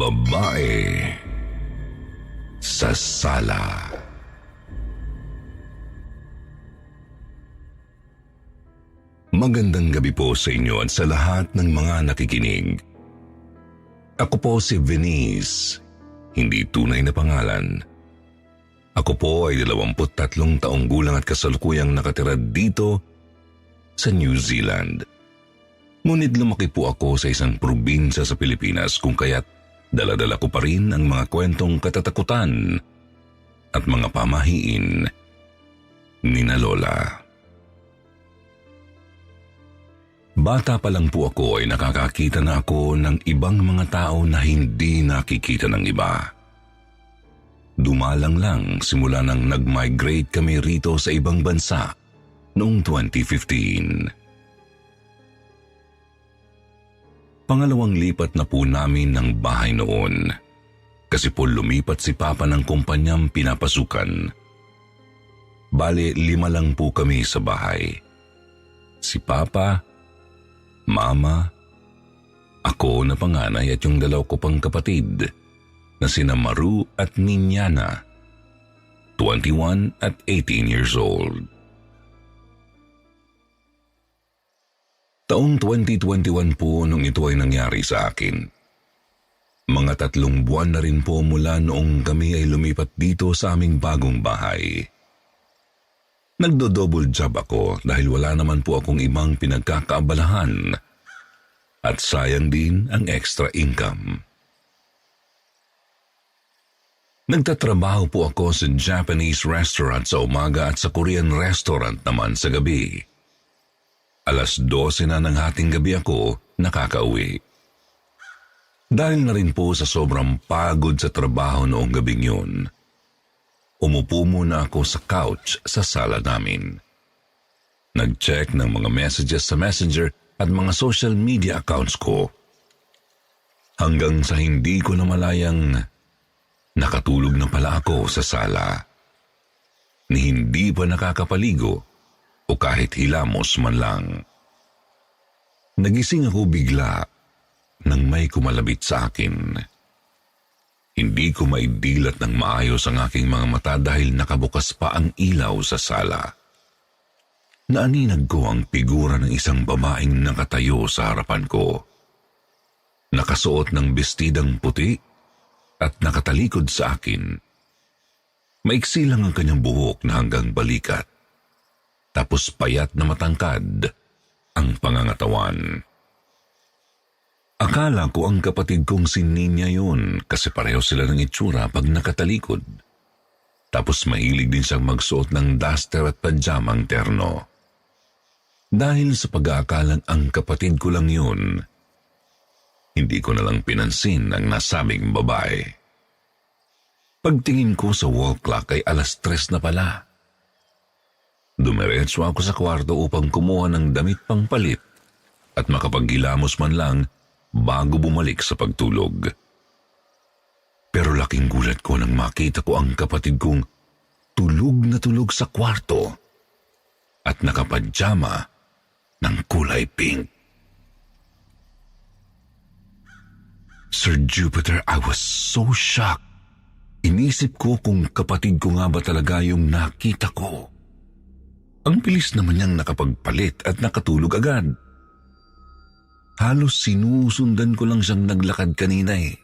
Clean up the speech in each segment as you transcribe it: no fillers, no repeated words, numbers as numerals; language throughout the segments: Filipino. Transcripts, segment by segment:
Babae sa sala. Magandang gabi po sa inyo at sa lahat ng mga nakikinig. Ako po si Venice, hindi tunay na pangalan. Ako po ay 23 taong gulang at kasalukuyang nakatira dito sa New Zealand. Ngunit lumaki po ako sa isang probinsya sa Pilipinas kung kaya't dala-dala ko pa rin ang mga kwentong katatakutan at mga pamahiin ni na Lola. Bata pa lang po ako ay nakakakita na ako ng ibang mga tao na hindi nakikita ng iba. Dumalang lang simula nang nag-migrate kami rito sa ibang bansa noong 2015. Pangalawang lipat na po namin ng bahay noon kasi po lumipat si Papa ng kumpanyang pinapasukan. Bale, 5 lang po kami sa bahay. Si Papa, Mama, ako na panganay at yung 2 ko pang kapatid na sina Maru at Ninyana, 21 at 18 years old. Taong 2021 po nung ito ay nangyari sa akin. Mga 3 buwan na rin po mula noong kami ay lumipat dito sa aming bagong bahay. Nagdo-double job ako dahil wala naman po akong ibang pinagkakaabalahan at sayang din ang extra income. Nagtatrabaho po ako sa Japanese restaurant sa umaga at sa Korean restaurant naman sa gabi. 12:00 na ng hating gabi ako nakakauwi. Dahil na rin po sa sobrang pagod sa trabaho noong gabing yun, umupo muna ako sa couch sa sala namin. Nag-check ng mga messages sa Messenger at mga social media accounts ko. Hanggang sa hindi ko namalayang nakatulog na pala ako sa sala. Ni hindi pa nakakapaligo o kahit hilamos man lang. Nagising ako bigla nang may kumalabit sa akin. Hindi ko maidilat ng maayos ang aking mga mata dahil nakabukas pa ang ilaw sa sala. Naaninag ko ang figura ng isang babaeng nakatayo sa harapan ko. Nakasuot ng bestidang puti at nakatalikod sa akin. Maiksi lang ang kanyang buhok na hanggang balikat. Tapos payat na matangkad ang pangangatawan. Akala ko ang kapatid kong si Ninya yun kasi pareho sila ng itsura pag nakatalikod. Tapos mahilig din siyang magsuot ng duster at pajamang terno. Dahil sa pag-aakalang ang kapatid ko lang yun, hindi ko na lang pinansin ang nasabing babae. Pagtingin ko sa wall clock ay 3:00 na pala. Dumiretso ako sa kwarto upang kumuha ng damit pangpalit at makapaghilamos man lang bago bumalik sa pagtulog. Pero laking gulat ko nang makita ko ang kapatid kong tulog na tulog sa kwarto at nakapajama ng kulay pink. Sir Jupiter, I was so shocked. Inisip ko kung kapatid ko nga ba talaga yung nakita ko. Ang bilis naman niyang nakapagpalit at nakatulog agad. Halos sinusundan ko lang siyang naglakad kanina eh.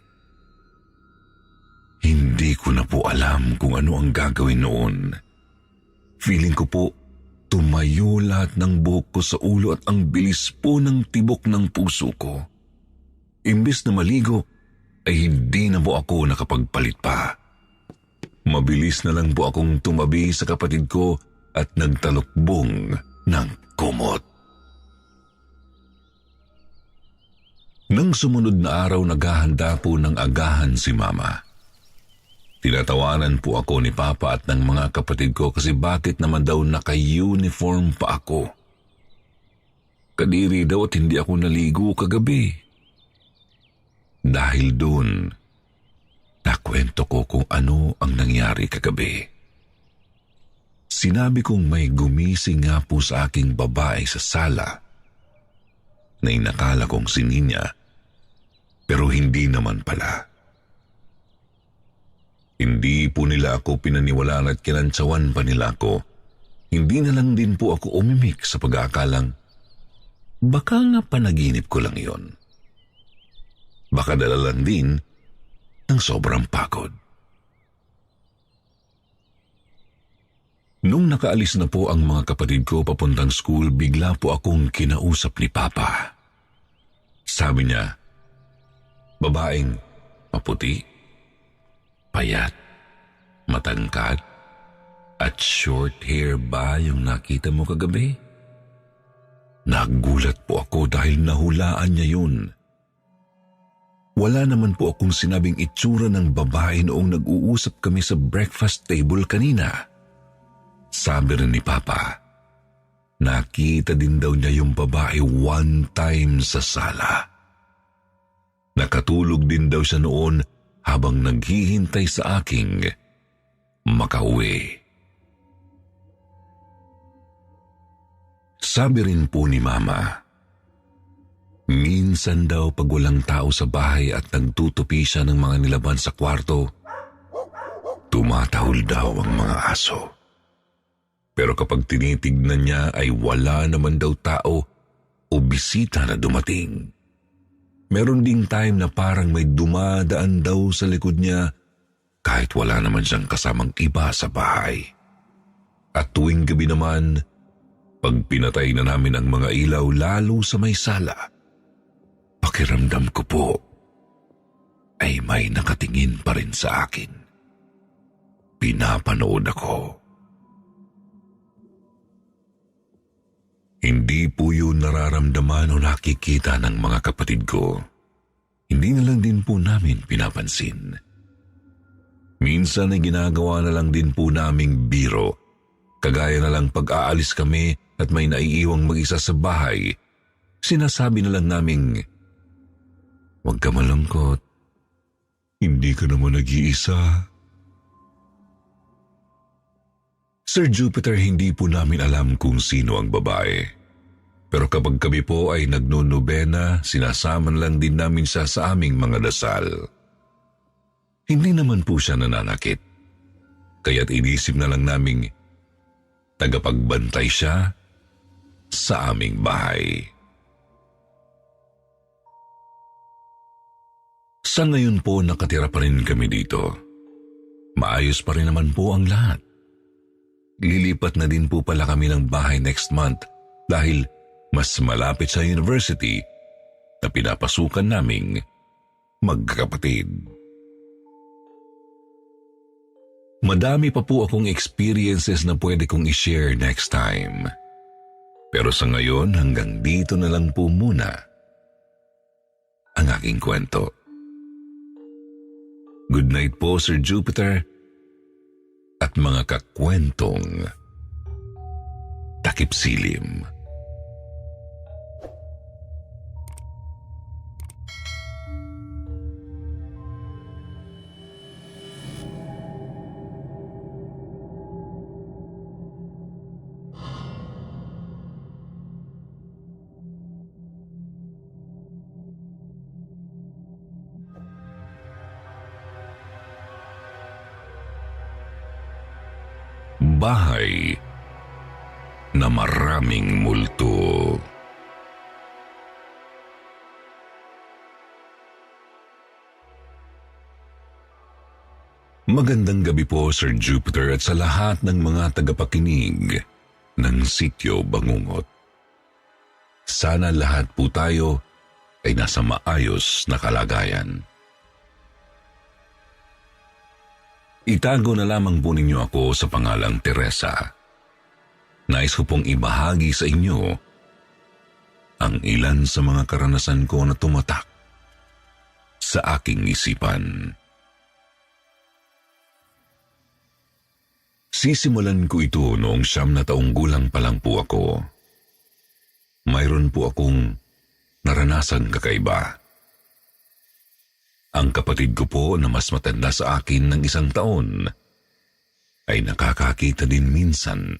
Hindi ko na po alam kung ano ang gagawin noon. Feeling ko po, tumayo lahat ng buhok ko sa ulo at ang bilis po ng tibok ng puso ko. Imbes na maligo, ay hindi na po ako nakapagpalit pa. Mabilis na lang po akong tumabi sa kapatid ko at nagtalukbong ng kumot. Nang sumunod na araw, naghahanda po ng agahan si Mama. Tinatawanan po ako ni Papa at ng mga kapatid ko kasi bakit naman daw naka-uniform pa ako. Kadiri daw at hindi ako naligo kagabi. Dahil doon, nakwento ko kung ano ang nangyari kagabi. Sinabi kong may gumising nga po sa aking babae sa sala na inakala kong si Ninya, pero hindi naman pala. Hindi po nila ako pinaniwalaan at kinantsawan pa nila ako. Hindi na lang din po ako umimik sa pag-aakalang baka nga panaginip ko lang yon. Baka dala lang din ng sobrang pagod. Nung nakaalis na po ang mga kapatid ko papuntang school, bigla po akong kinausap ni Papa. Sabi niya, babaeng maputi, payat, matangkad, at short hair ba yung nakita mo kagabi? Nagulat po ako dahil nahulaan niya yun. Wala naman po akong sinabing itsura ng babae noong nag-uusap kami sa breakfast table kanina. Sabi rin ni Papa, nakita din daw niya yung babae one time sa sala. Nakatulog din daw siya noon habang naghihintay sa aking makauwi. Sabi rin po ni Mama, minsan daw pag walang tao sa bahay at nagtutupi siya ng mga nilaban sa kwarto, tumatahol daw ang mga aso. Pero kapag tinitignan niya ay wala naman daw tao o bisita na dumating. Meron ding time na parang may dumadaan daw sa likod niya kahit wala naman siyang kasamang iba sa bahay. At tuwing gabi naman, pag pinatay na namin ang mga ilaw lalo sa may sala, pakiramdam ko po ay may nakatingin pa rin sa akin. Pinapanood ako. Hindi po yun nararamdaman o nakikita ng mga kapatid ko. Hindi na lang din po namin pinapansin. Minsan ay ginagawa na lang din po naming biro. Kagaya na lang pag-aalis kami at may naiiwang mag-isa sa bahay, sinasabi na lang naming, "Huwag ka malungkot. Hindi ka naman nag-iisa." Sir Jupiter, hindi po namin alam kung sino ang babae. Pero kapag kami po ay nagnonobena, sinasama lang din namin siya sa aming mga dasal. Hindi naman po siya nananakit. Kaya't inisip na lang naming tagapagbantay siya sa aming bahay. Sa ngayon po nakatira pa rin kami dito. Maayos pa rin naman po ang lahat. Lilipat na din po pala kami ng bahay next month dahil mas malapit sa university na pinapasukan naming magkakapatid. Madami pa po akong experiences na pwede kong i-share next time. Pero sa ngayon hanggang dito na lang po muna ang aking kwento. Good night po, Sir Jupiter at mga kakwentong takip silim. Bahay na maraming multo. Magandang gabi po, Sir Jupiter, at sa lahat ng mga tagapakinig ng Sityo Bangungot. Sana lahat po tayo ay nasa maayos na kalagayan. Itago na lamang po ninyo ako sa pangalang Teresa. Nais ko pong ibahagi sa inyo ang ilan sa mga karanasan ko na tumatak sa aking isipan. Sisimulan ko ito noong 9 na taong gulang pa lang po ako. Mayroon po akong naranasan kakaiba. Ang kapatid ko po na mas matanda sa akin ng 1 taon ay nakakakita din minsan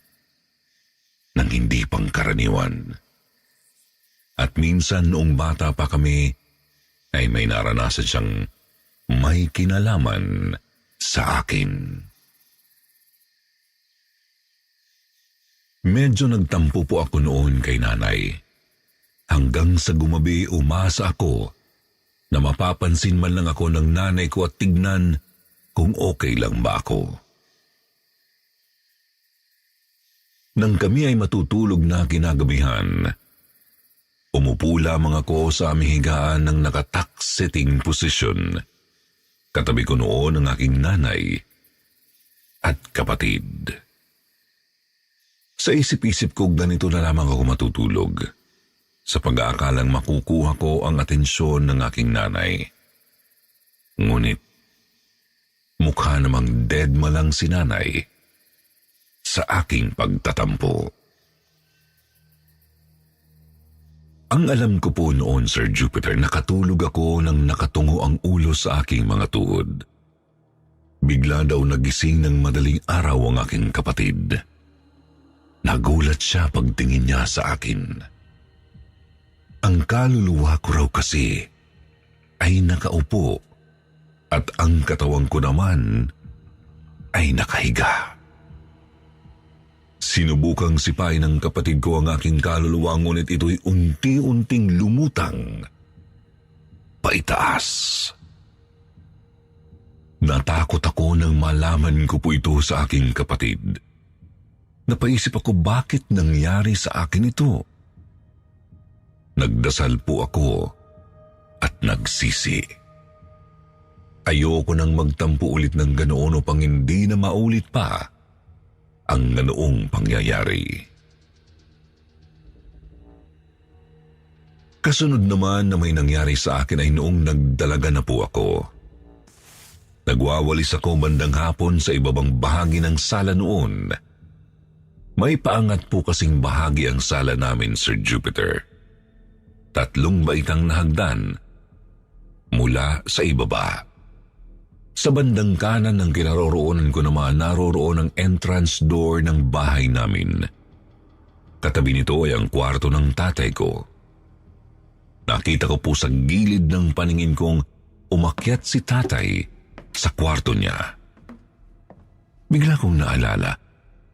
ng hindi pangkaraniwan. At minsan noong bata pa kami ay may naranasan siyang may kinalaman sa akin. Medyo nagtampo po ako noon kay nanay. Hanggang sa gumabi, umasa ako na mapapansin man lang ako ng nanay ko at tignan kung okay lang ba ako. Nang kami ay matutulog na kinagabihan, umupo lamang ako sa aming higaan ng nakataksiting posisyon. Katabi ko noon ang aking nanay at kapatid. Sa isip-isip ko, ganito na lamang ako matutulog, sa pag-aakalang makukuha ko ang atensyon ng aking nanay. Ngunit, mukha namang deadma lang si nanay sa aking pagtatampo. Ang alam ko po noon, Sir Jupiter, nakatulog ako nang nakatungo ang ulo sa aking mga tuhod. Bigla daw nagising ng madaling araw ang aking kapatid. Nagulat siya pagtingin niya sa akin. Ang kaluluwa ko raw kasi ay nakaupo at ang katawan ko naman ay nakahiga. Sinubukang sipain ng kapatid ko ang aking kaluluwa, ngunit ito'y unti-unting lumutang paitaas. Natakot ako nang malaman ko po ito sa aking kapatid. Napaisip ako, bakit nangyari sa akin ito? Nagdasal po ako at nagsisi. Ayoko nang magtampo ulit ng ganoon upang hindi na maulit pa ang ganoong pangyayari. Kasunod naman na may nangyari sa akin ay noong nagdalaga na po ako. Nagwawalis ako bandang hapon sa ibabang bahagi ng sala noon. May paangat po kasing bahagi ang sala namin, Sir Jupiter. 3 baitang na hagdan mula sa ibaba. Sa bandang kanan ng kinaroroonan ko naman, naroroon ang entrance door ng bahay namin. Katabi nito ay ang kwarto ng tatay ko. Nakita ko po sa gilid ng paningin kong umakyat si tatay sa kwarto niya. Bigla kong naalala,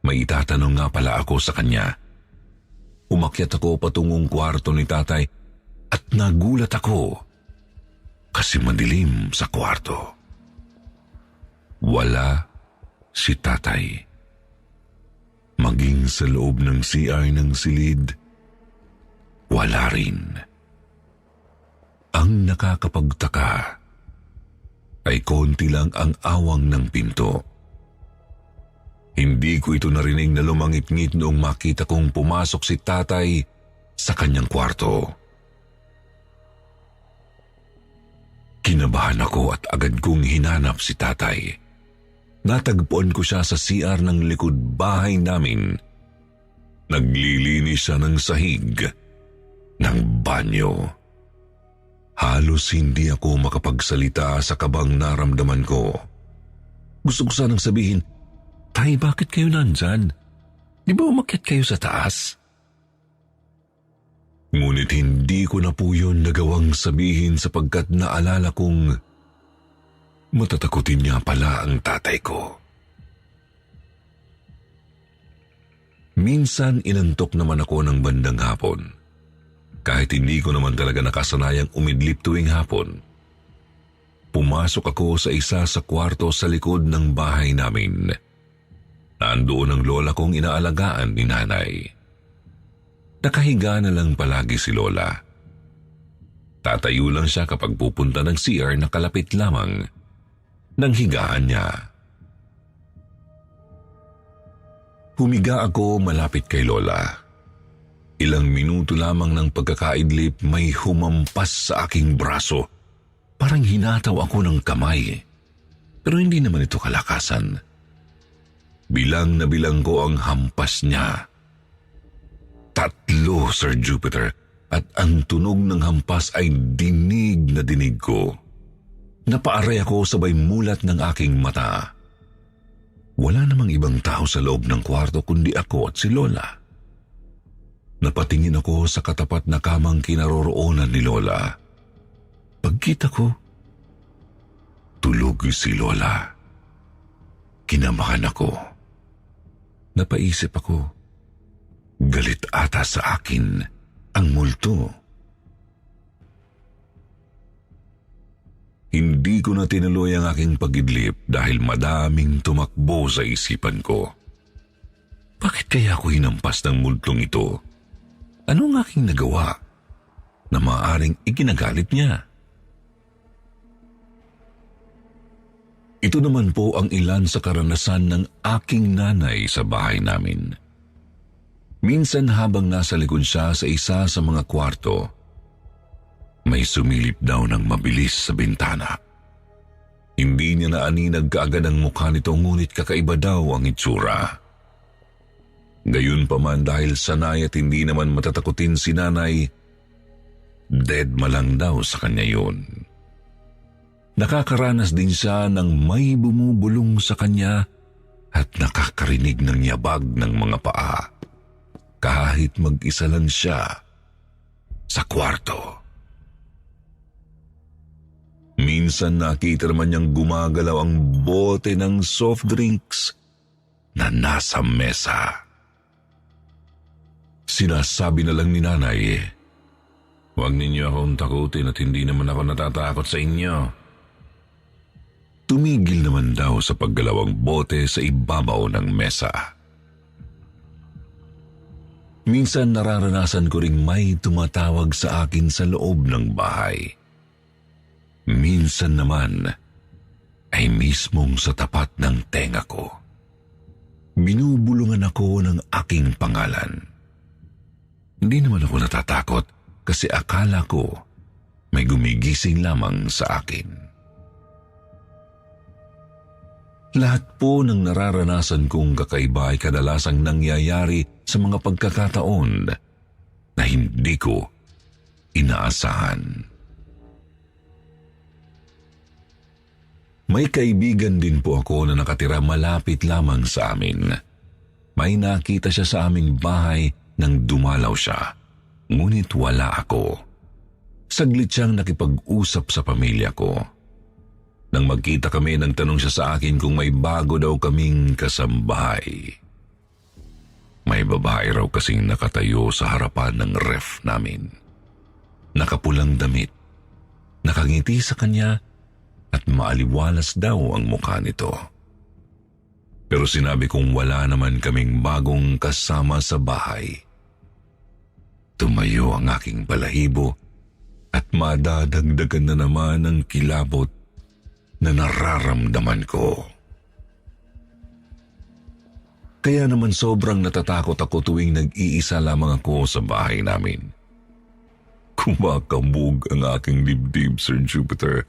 may itatanong nga pala ako sa kanya. Umakyat ako patungong kwarto ni tatay at nagulat ako kasi madilim sa kwarto. Wala si tatay. Maging sa loob ng CR ng silid, wala rin. Ang nakakapagtaka ay konti lang ang awang ng pinto. Hindi ko ito narinig na lumangit-ngit noong makita kong pumasok si tatay sa kanyang kwarto. Kinabahan ako at agad kong hinanap si tatay. Natagpuan ko siya sa CR ng likod bahay namin. Naglilinis siya ng sahig ng banyo. Halos hindi ako makapagsalita sa kabang naramdaman ko. Gusto ko sanang sabihin, "Tay, bakit kayo nandyan? Di ba umakyat kayo sa taas?" Ngunit hindi ko na po yun nagawang sabihin sapagkat naalala kong matatakutin niya pala ang tatay ko. Minsan inantok naman ako ng bandang hapon. Kahit hindi ko naman talaga nakasanayang umidlip tuwing hapon. Pumasok ako sa isa sa kwarto sa likod ng bahay namin. Nandoon ang lola kong inaalagaan ni nanay. Nakahiga na lang palagi si lola. Tatayo lang siya kapag pupunta ng CR na kalapit lamang ng higaan niya. Humiga ako malapit kay lola. Ilang minuto lamang ng pagkakaidlip, may humampas sa aking braso. Parang hinataw ako ng kamay. Pero hindi naman ito kalakasan. Bilang na bilang ko ang hampas niya. 3, Sir Jupiter, at ang tunog ng hampas ay dinig na dinig ko. Napaaray ako sabay mulat ng aking mata. Wala namang ibang tao sa loob ng kwarto kundi ako at si lola. Napatingin ako sa katapat na kamang kinaroroonan ni lola. Pagkita ko, tulog si lola. Kinamahan ako. Napaisip ako, galit ata sa akin ang multo. Hindi ko na tinuloy ang aking pagidlip dahil madaming tumakbo sa isipan ko. Bakit kaya ako hinampas ng multong ito? Ano ang aking nagawa na maaaring ikinagalit niya? Ito naman po ang ilan sa karanasan ng aking nanay sa bahay namin. Minsan habang nasa likod siya sa isa sa mga kwarto, may sumilip daw ng mabilis sa bintana. Hindi niya naaninag kaagad ang mukha nito ngunit kakaiba daw ang itsura. Gayunpaman dahil sanay at hindi naman matatakutin si nanay, deadma lang daw sa kanya yun. Nakakaranas din siya ng may bumubulong sa kanya at nakakarinig ng yabag ng mga paa. Kahit mag-isa lang siya sa kwarto. Minsan nakita naman niyang gumagalaw ang bote ng soft drinks na nasa mesa. Sinasabi na lang ni nanay, "Huwag ninyo akong takutin at hindi naman ako natatakot sa inyo." Tumigil naman daw sa paggalaw ang bote sa ibabaw ng mesa. Minsan nararanasan ko ring may tumatawag sa akin sa loob ng bahay. Minsan naman ay mismong sa tapat ng tenga ko. Binubulungan ako ng aking pangalan. Hindi naman ako natatakot kasi akala ko may gumigising lamang sa akin. Lahat po ng nararanasan kong kakaiba ay kadalasang nangyayari sa mga pagkakataon na hindi ko inaasahan. May kaibigan din po ako na nakatira malapit lamang sa amin. May nakita siya sa aming bahay nang dumalaw siya, ngunit wala ako. Saglit siyang nakipag-usap sa pamilya ko. Nang magkita kami, nagtanong siya sa akin kung may bago daw kaming kasambahay. May babae raw kasing nakatayo sa harapan ng ref namin. Nakapulang damit, nakangiti sa kanya at maaliwalas daw ang mukha nito. Pero sinabi kong wala naman kaming bagong kasama sa bahay. Tumayo ang aking balahibo at madadagdagan na naman ang kilabot na nararamdaman ko. Kaya naman sobrang natatakot ako tuwing nag-iisa lamang ako sa bahay namin. Kumakabog ang aking dibdib, Sir Jupiter.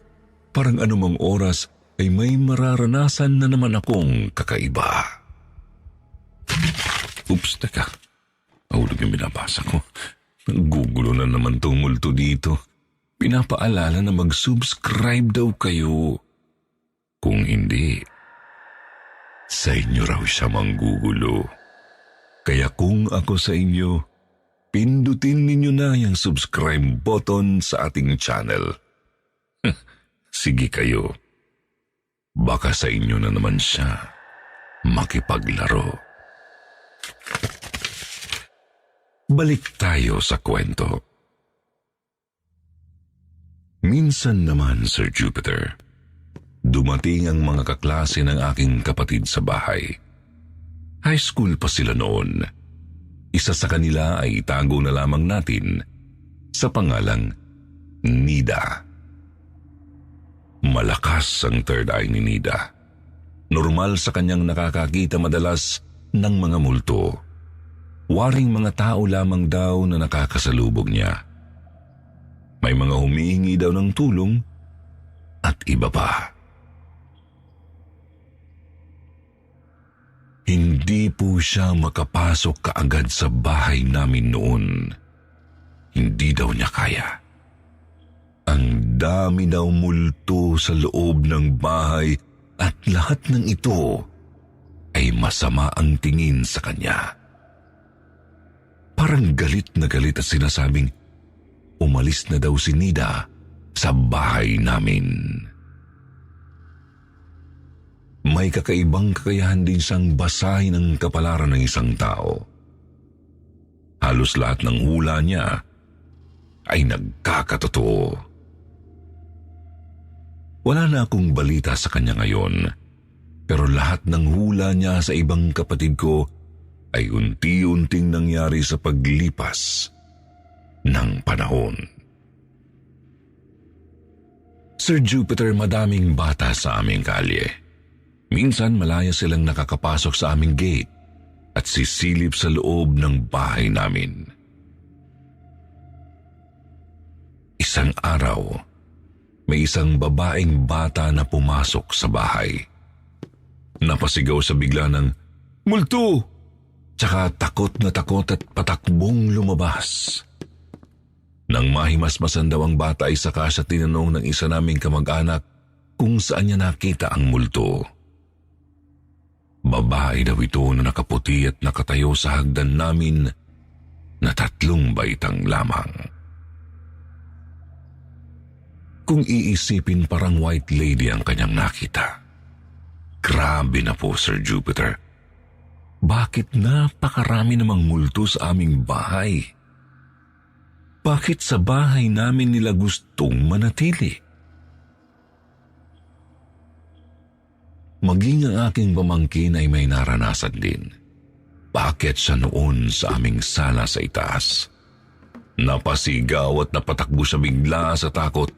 Parang anumang oras ay may mararanasan na naman akong kakaiba. Oops, teka. Nahulog yung binabasa ko. Nagugulo na naman tong multo dito. Pinapaalala na mag-subscribe daw kayo. Kung hindi, sa inyo raw siya manggugulo. Kaya kung ako sa inyo, pindutin ninyo na yung subscribe button sa ating channel. Sige kayo. Baka sa inyo na naman siya makipaglaro. Balik tayo sa kwento. Minsan naman, Sir Jupiter, dumating ang mga kaklase ng aking kapatid sa bahay. High school pa sila noon. Isa sa kanila ay itago na lamang natin sa pangalang Nida. Malakas ang third eye ni Nida. Normal sa kanyang nakakakita madalas ng mga multo. Waring mga tao lamang daw na nakakasalubog niya. May mga humihingi daw ng tulong at iba pa. Hindi po siya makapasok kaagad sa bahay namin noon. Hindi daw niya kaya. Ang dami daw multo sa loob ng bahay at lahat ng ito ay masama ang tingin sa kanya. Parang galit na galit at sinasabing umalis na daw si Nida sa bahay namin. may kakaibang kakayahan din siyang basahin ang kapalaran ng isang tao. Halos lahat ng hula niya ay nagkakatotoo. Wala na akong balita sa kanya ngayon, pero lahat ng hula niya sa ibang kapatid ko ay unti-unting nangyari sa paglipas ng panahon. Sir Jupiter, madaming bata sa aming kalye. Minsan malaya silang nakakapasok sa aming gate at sisilip sa loob ng bahay namin. Isang araw, may isang babaeng bata na pumasok sa bahay. Napasigaw sa bigla ng, "Multo!" Tsaka takot na takot at patakbong lumabas. Nang mahimasmasan daw ang bata ay saka siya tinanong ng isa naming kamag-anak kung saan niya nakita ang multo. Babae daw ito na nakaputi at nakatayo sa hagdan namin na 3 baitang lamang. Kung iisipin, parang white lady ang kanyang nakita. Grabe na po, Sir Jupiter. Bakit napakarami namang multo sa aming bahay? Bakit sa bahay namin nila gustong manatili? Maging ang aking pamangkin ay may naranasan din. Bakit siya noon sa aming sala sa itaas? Napasigaw at napatakbo siya bigla sa takot.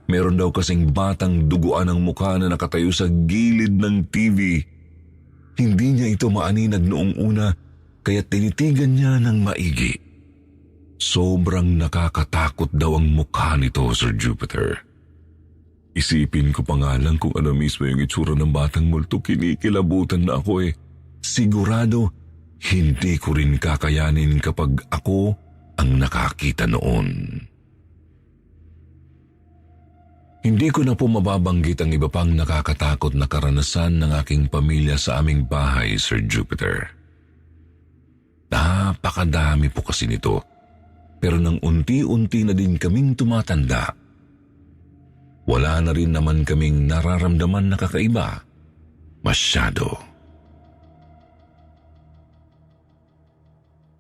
Meron daw kasing batang duguan ang mukha na nakatayo sa gilid ng TV. Hindi niya ito maaninag noong una, kaya tinitigan niya ng maigi. Sobrang nakakatakot daw ang mukha nito, Sir Jupiter. Isipin ko pa nga lang kung ano mismo yung itsura ng batang multo, kinikilabutan na ako eh. Sigurado, hindi ko rin kakayanin kapag ako ang nakakita noon. Hindi ko na po mababanggit ang iba pang nakakatakot na karanasan ng aking pamilya sa aming bahay, Sir Jupiter. Napakadami po kasi nito, pero nang unti-unti na din kaming tumatanda, wala na rin naman kaming nararamdaman na kakaiba masyado.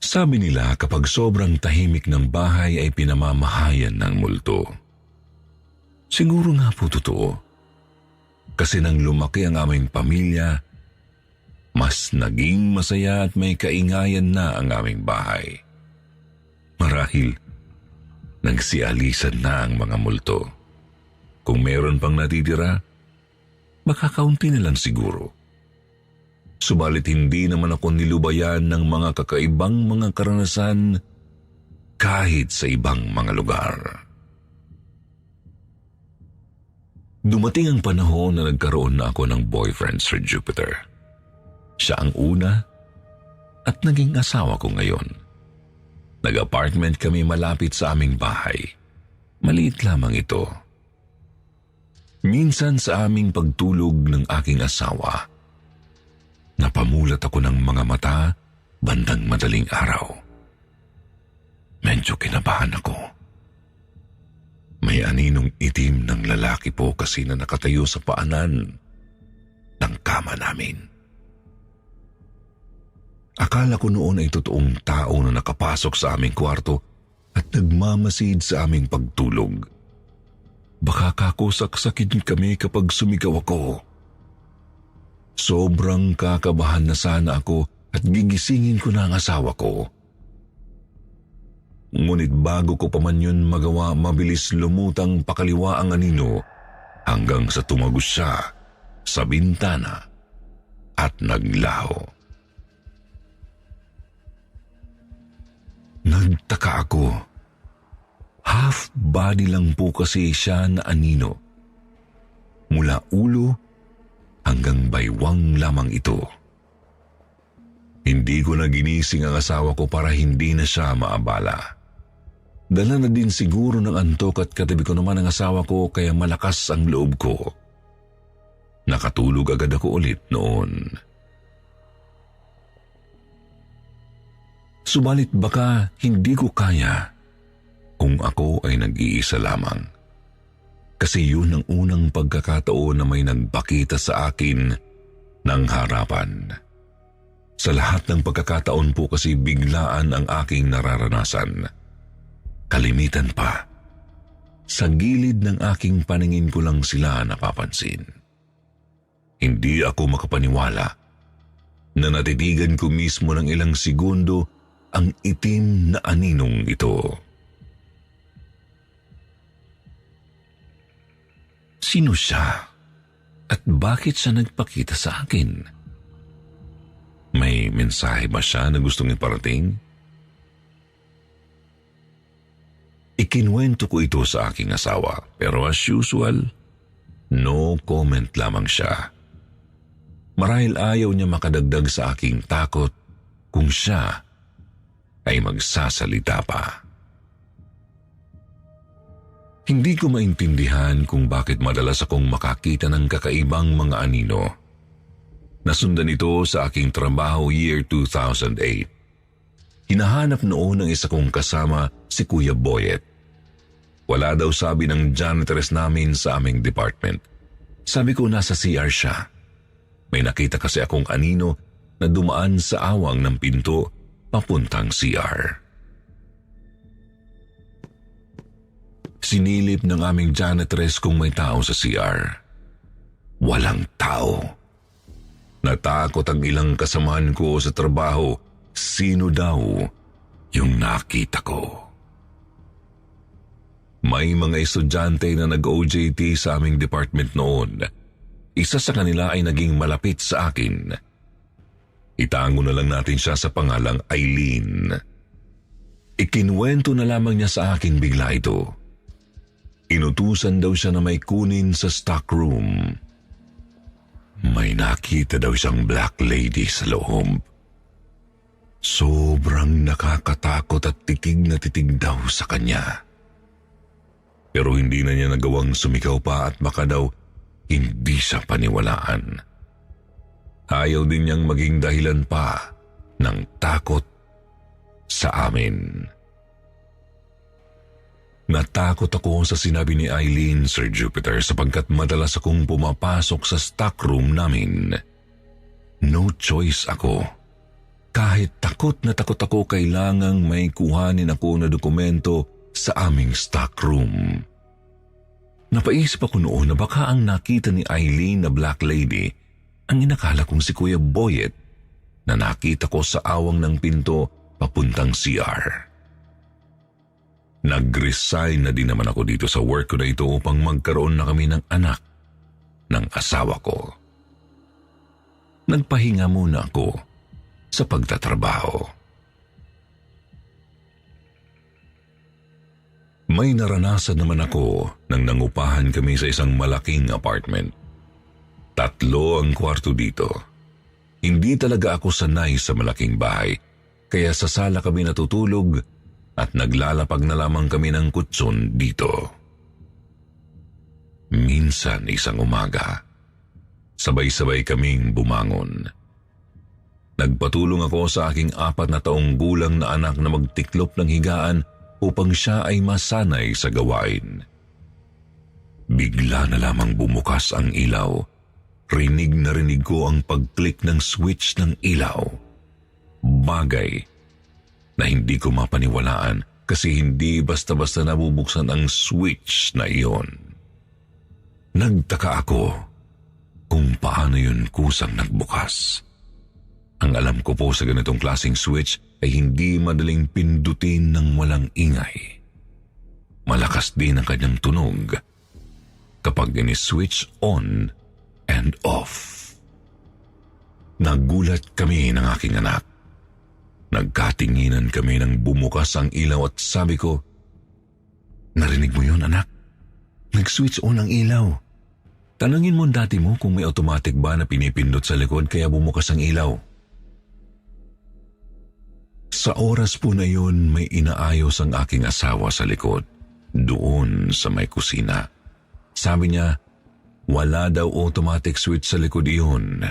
Sabi nila kapag sobrang tahimik ng bahay ay pinamamahayan ng multo. Siguro nga po totoo. Kasi nang lumaki ang aming pamilya, mas naging masaya at may kaingayan na ang aming bahay. Marahil, nagsialisan na ang mga multo. Kung meron pang natitira, baka kaunti na lang siguro. Subalit hindi naman ako nilubayan ng mga kakaibang mga karanasan kahit sa ibang mga lugar. Dumating ang panahon na nagkaroon na ako ng boyfriend, Sir Jupiter. Siya ang una at naging asawa ko ngayon. Nag-apartment kami malapit sa aming bahay. Maliit lamang ito. Minsan sa aming pagtulog ng aking asawa, napamulat ako ng mga mata bandang madaling araw. Medyo kinabahan ako. May aninong itim ng lalaki po kasi na nakatayo sa paanan ng kama namin. Akala ko noon ay totoong tao na nakapasok sa aming kwarto at nagmamasid sa aming pagtulog. Baka kakosaksakin kami kapag sumigaw ako. Sobrang kakabahan na sana ako at gigisingin ko na ang asawa ko. Ngunit bago ko pa man yun magawa, mabilis lumutang pakaliwa ang anino hanggang sa tumagos siya sa bintana at naglaho. Nagtaka ako. Half body lang po kasi siya na anino. Mula ulo hanggang baywang lamang ito. Hindi ko na ginising ang asawa ko para hindi na siya maabala. Dala na din siguro ng antok at katabi ko naman ang asawa ko kaya malakas ang loob ko. Nakatulog agad ako ulit noon. Subalit baka hindi ko kaya kung ako ay nag-iisa lamang. Kasi yun ang unang pagkakataon na may nagpakita sa akin ng harapan. Sa lahat ng pagkakataon po kasi biglaan ang aking nararanasan. Kalimitan pa, sa gilid ng aking paningin ko lang sila napapansin. Hindi ako makapaniwala na natitigan ko mismo ng ilang segundo ang itim na aninong ito. Sino siya? At bakit siya nagpakita sa akin? May mensahe ba siya na gustong iparating? Ikinuwento ko ito sa aking asawa, pero as usual, no comment lamang siya. Marahil ayaw niya makadagdag sa aking takot kung siya ay magsasalita pa. Hindi ko maintindihan kung bakit madalas akong makakita ng kakaibang mga anino. Nasundan ito sa aking trabaho year 2008. Hinahanap noon ng isa kong kasama si Kuya Boyet. Wala daw sabi ng janitress namin sa aming department. Sabi ko nasa CR siya. May nakita kasi akong anino na dumaan sa awang ng pinto papuntang CR. Sinilip ng aming janitress kung may tao sa CR. Walang tao. Natakot ang ilang kasamahan ko sa trabaho. Sino daw yung nakita ko? May mga estudyante na nag-OJT sa aming department noon. Isa sa kanila ay naging malapit sa akin. Itango na lang natin siya sa pangalang Eileen. Ikinuwento na lamang niya sa akin bigla ito. Inutusan daw siya na may kunin sa stock room. May nakita daw siyang black lady sa loob. Sobrang nakakatakot at titig na titig daw sa kanya. Pero hindi na niya nagawang sumigaw pa at baka daw hindi siya paniwalaan. Ayaw din niyang maging dahilan pa ng takot sa amin. Natakot ako sa sinabi ni Eileen, Sir Jupiter, sapagkat madalas akong pumapasok sa stockroom namin. No choice ako. Kahit takot na takot ako, kailangang may kuhanin ako na dokumento sa aming stockroom. Napaisip ako noon na baka ang nakita ni Eileen na black lady ang inakala kong si Kuya Boyet na nakita ko sa awang ng pinto papuntang CR. Nag-resign na din naman ako dito sa work ko na ito upang magkaroon na kami ng anak ng asawa ko. Nagpahinga muna ako sa pagtatrabaho. May naranasan naman ako nang nangupahan kami sa isang malaking apartment. 3 ang kwarto dito. Hindi talaga ako sanay sa malaking bahay, kaya sa sala kami natutulog at naglalapag na lamang kami ng kutson dito. Minsan isang umaga, sabay-sabay kaming bumangon. Nagpatulong ako sa aking 4 na taong gulang na anak na magtiklop ng higaan upang siya ay masanay sa gawain. Bigla na lamang bumukas ang ilaw. Rinig na rinig ko ang pag-click ng switch ng ilaw. Bagay na hindi ko mapaniwalaan kasi hindi basta-basta nabubuksan ang switch na iyon. Nagtaka ako kung paano yun kusang nagbukas. Ang alam ko po sa ganitong klaseng switch ay hindi madaling pindutin ng walang ingay. Malakas din ang kanyang tunog kapag ini-switch on and off. Nagulat kami ng aking anak. Nagkatinginan kami nang bumukas ang ilaw at sabi ko, "Narinig mo yun, anak? Nag-switch on ang ilaw. Tanungin mo dati mo kung may automatic ba na pinipindot sa likod kaya bumukas ang ilaw." Sa oras po na yun, may inaayos ang aking asawa sa likod, doon sa may kusina. Sabi niya, wala daw automatic switch sa likod iyon.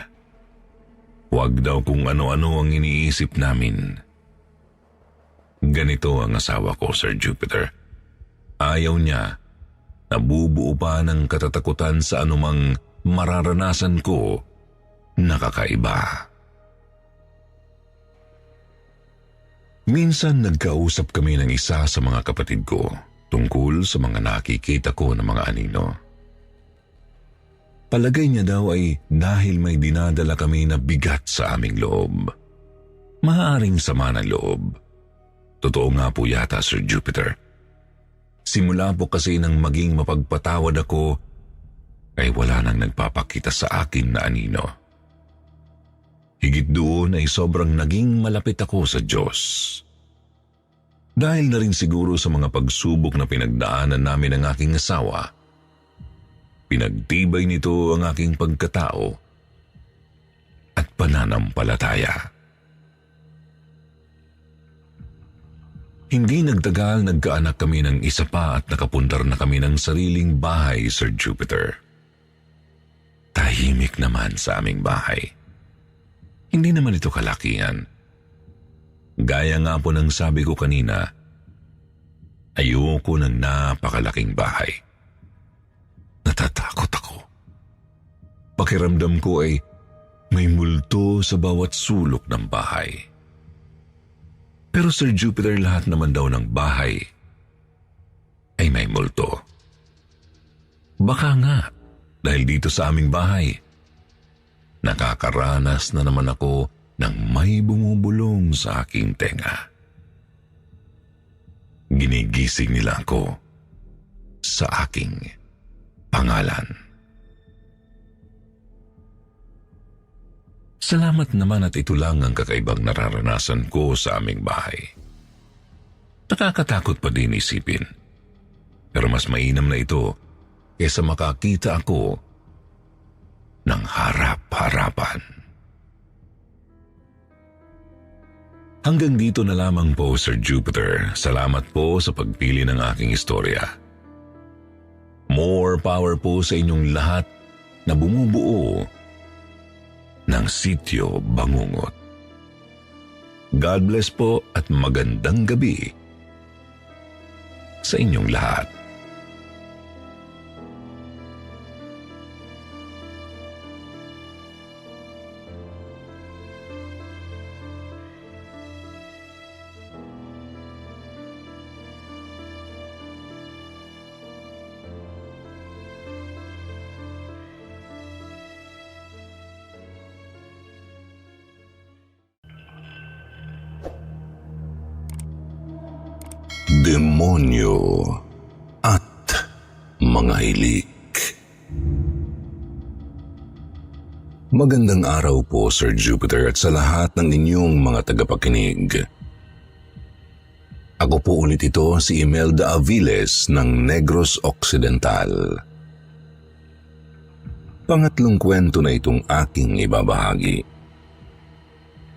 Huwag daw kung ano-ano ang iniisip namin. Ganito ang asawa ko, Sir Jupiter. Ayaw niya, nabubuo pa ng katatakutan sa anumang mararanasan ko nakakaiba. Minsan nagkausap kami ng isa sa mga kapatid ko tungkol sa mga nakikita ko ng mga anino. Palagay niya daw ay dahil may dinadala kami na bigat sa aming loob. Maaaring sama ng loob. Totoo nga po yata, Sir Jupiter. Simula po kasi nang maging mapagpatawad ako, ay wala nang nagpapakita sa akin na anino. Higit doon ay sobrang naging malapit ako sa Diyos. Dahil na rin siguro sa mga pagsubok na pinagdaanan namin ng aking asawa, pinagtibay nito ang aking pagkatao at pananampalataya. Hindi nagtagal nagkaanak kami ng isa pa at nakapundar na kami ng sariling bahay, Sir Jupiter. Tahimik naman sa aming bahay. Hindi naman ito kalakihan. Gaya nga po ng sabi ko kanina, ayoko ng napakalaking bahay. Natatakot ako. Pakiramdam ko ay may multo sa bawat sulok ng bahay. Pero Sir Jupiter, lahat naman daw ng bahay ay may multo. Baka nga, dahil dito sa aming bahay, nakakaranas na naman ako ng may bumubulong sa aking tenga. Ginigising nila ako sa aking pangalan. Salamat naman at ito lang ang kakaibang nararanasan ko sa aming bahay. Nakakatakot pa din isipin. Pero mas mainam na ito kaysa makakita ako ng harap-harapan. Hanggang dito na lamang po, Sir Jupiter. Salamat po sa pagpili ng aking istorya. More power po sa inyong lahat na bumubuo ng Sitio Bangungot. God bless po at magandang gabi sa inyong lahat. Demonyo at mga hilik. Magandang araw po, Sir Jupiter, at sa lahat ng inyong mga tagapakinig. Ako po ulit ito, si Imelda Aviles ng Negros Occidental. Pangatlong kwento na itong aking ibabahagi.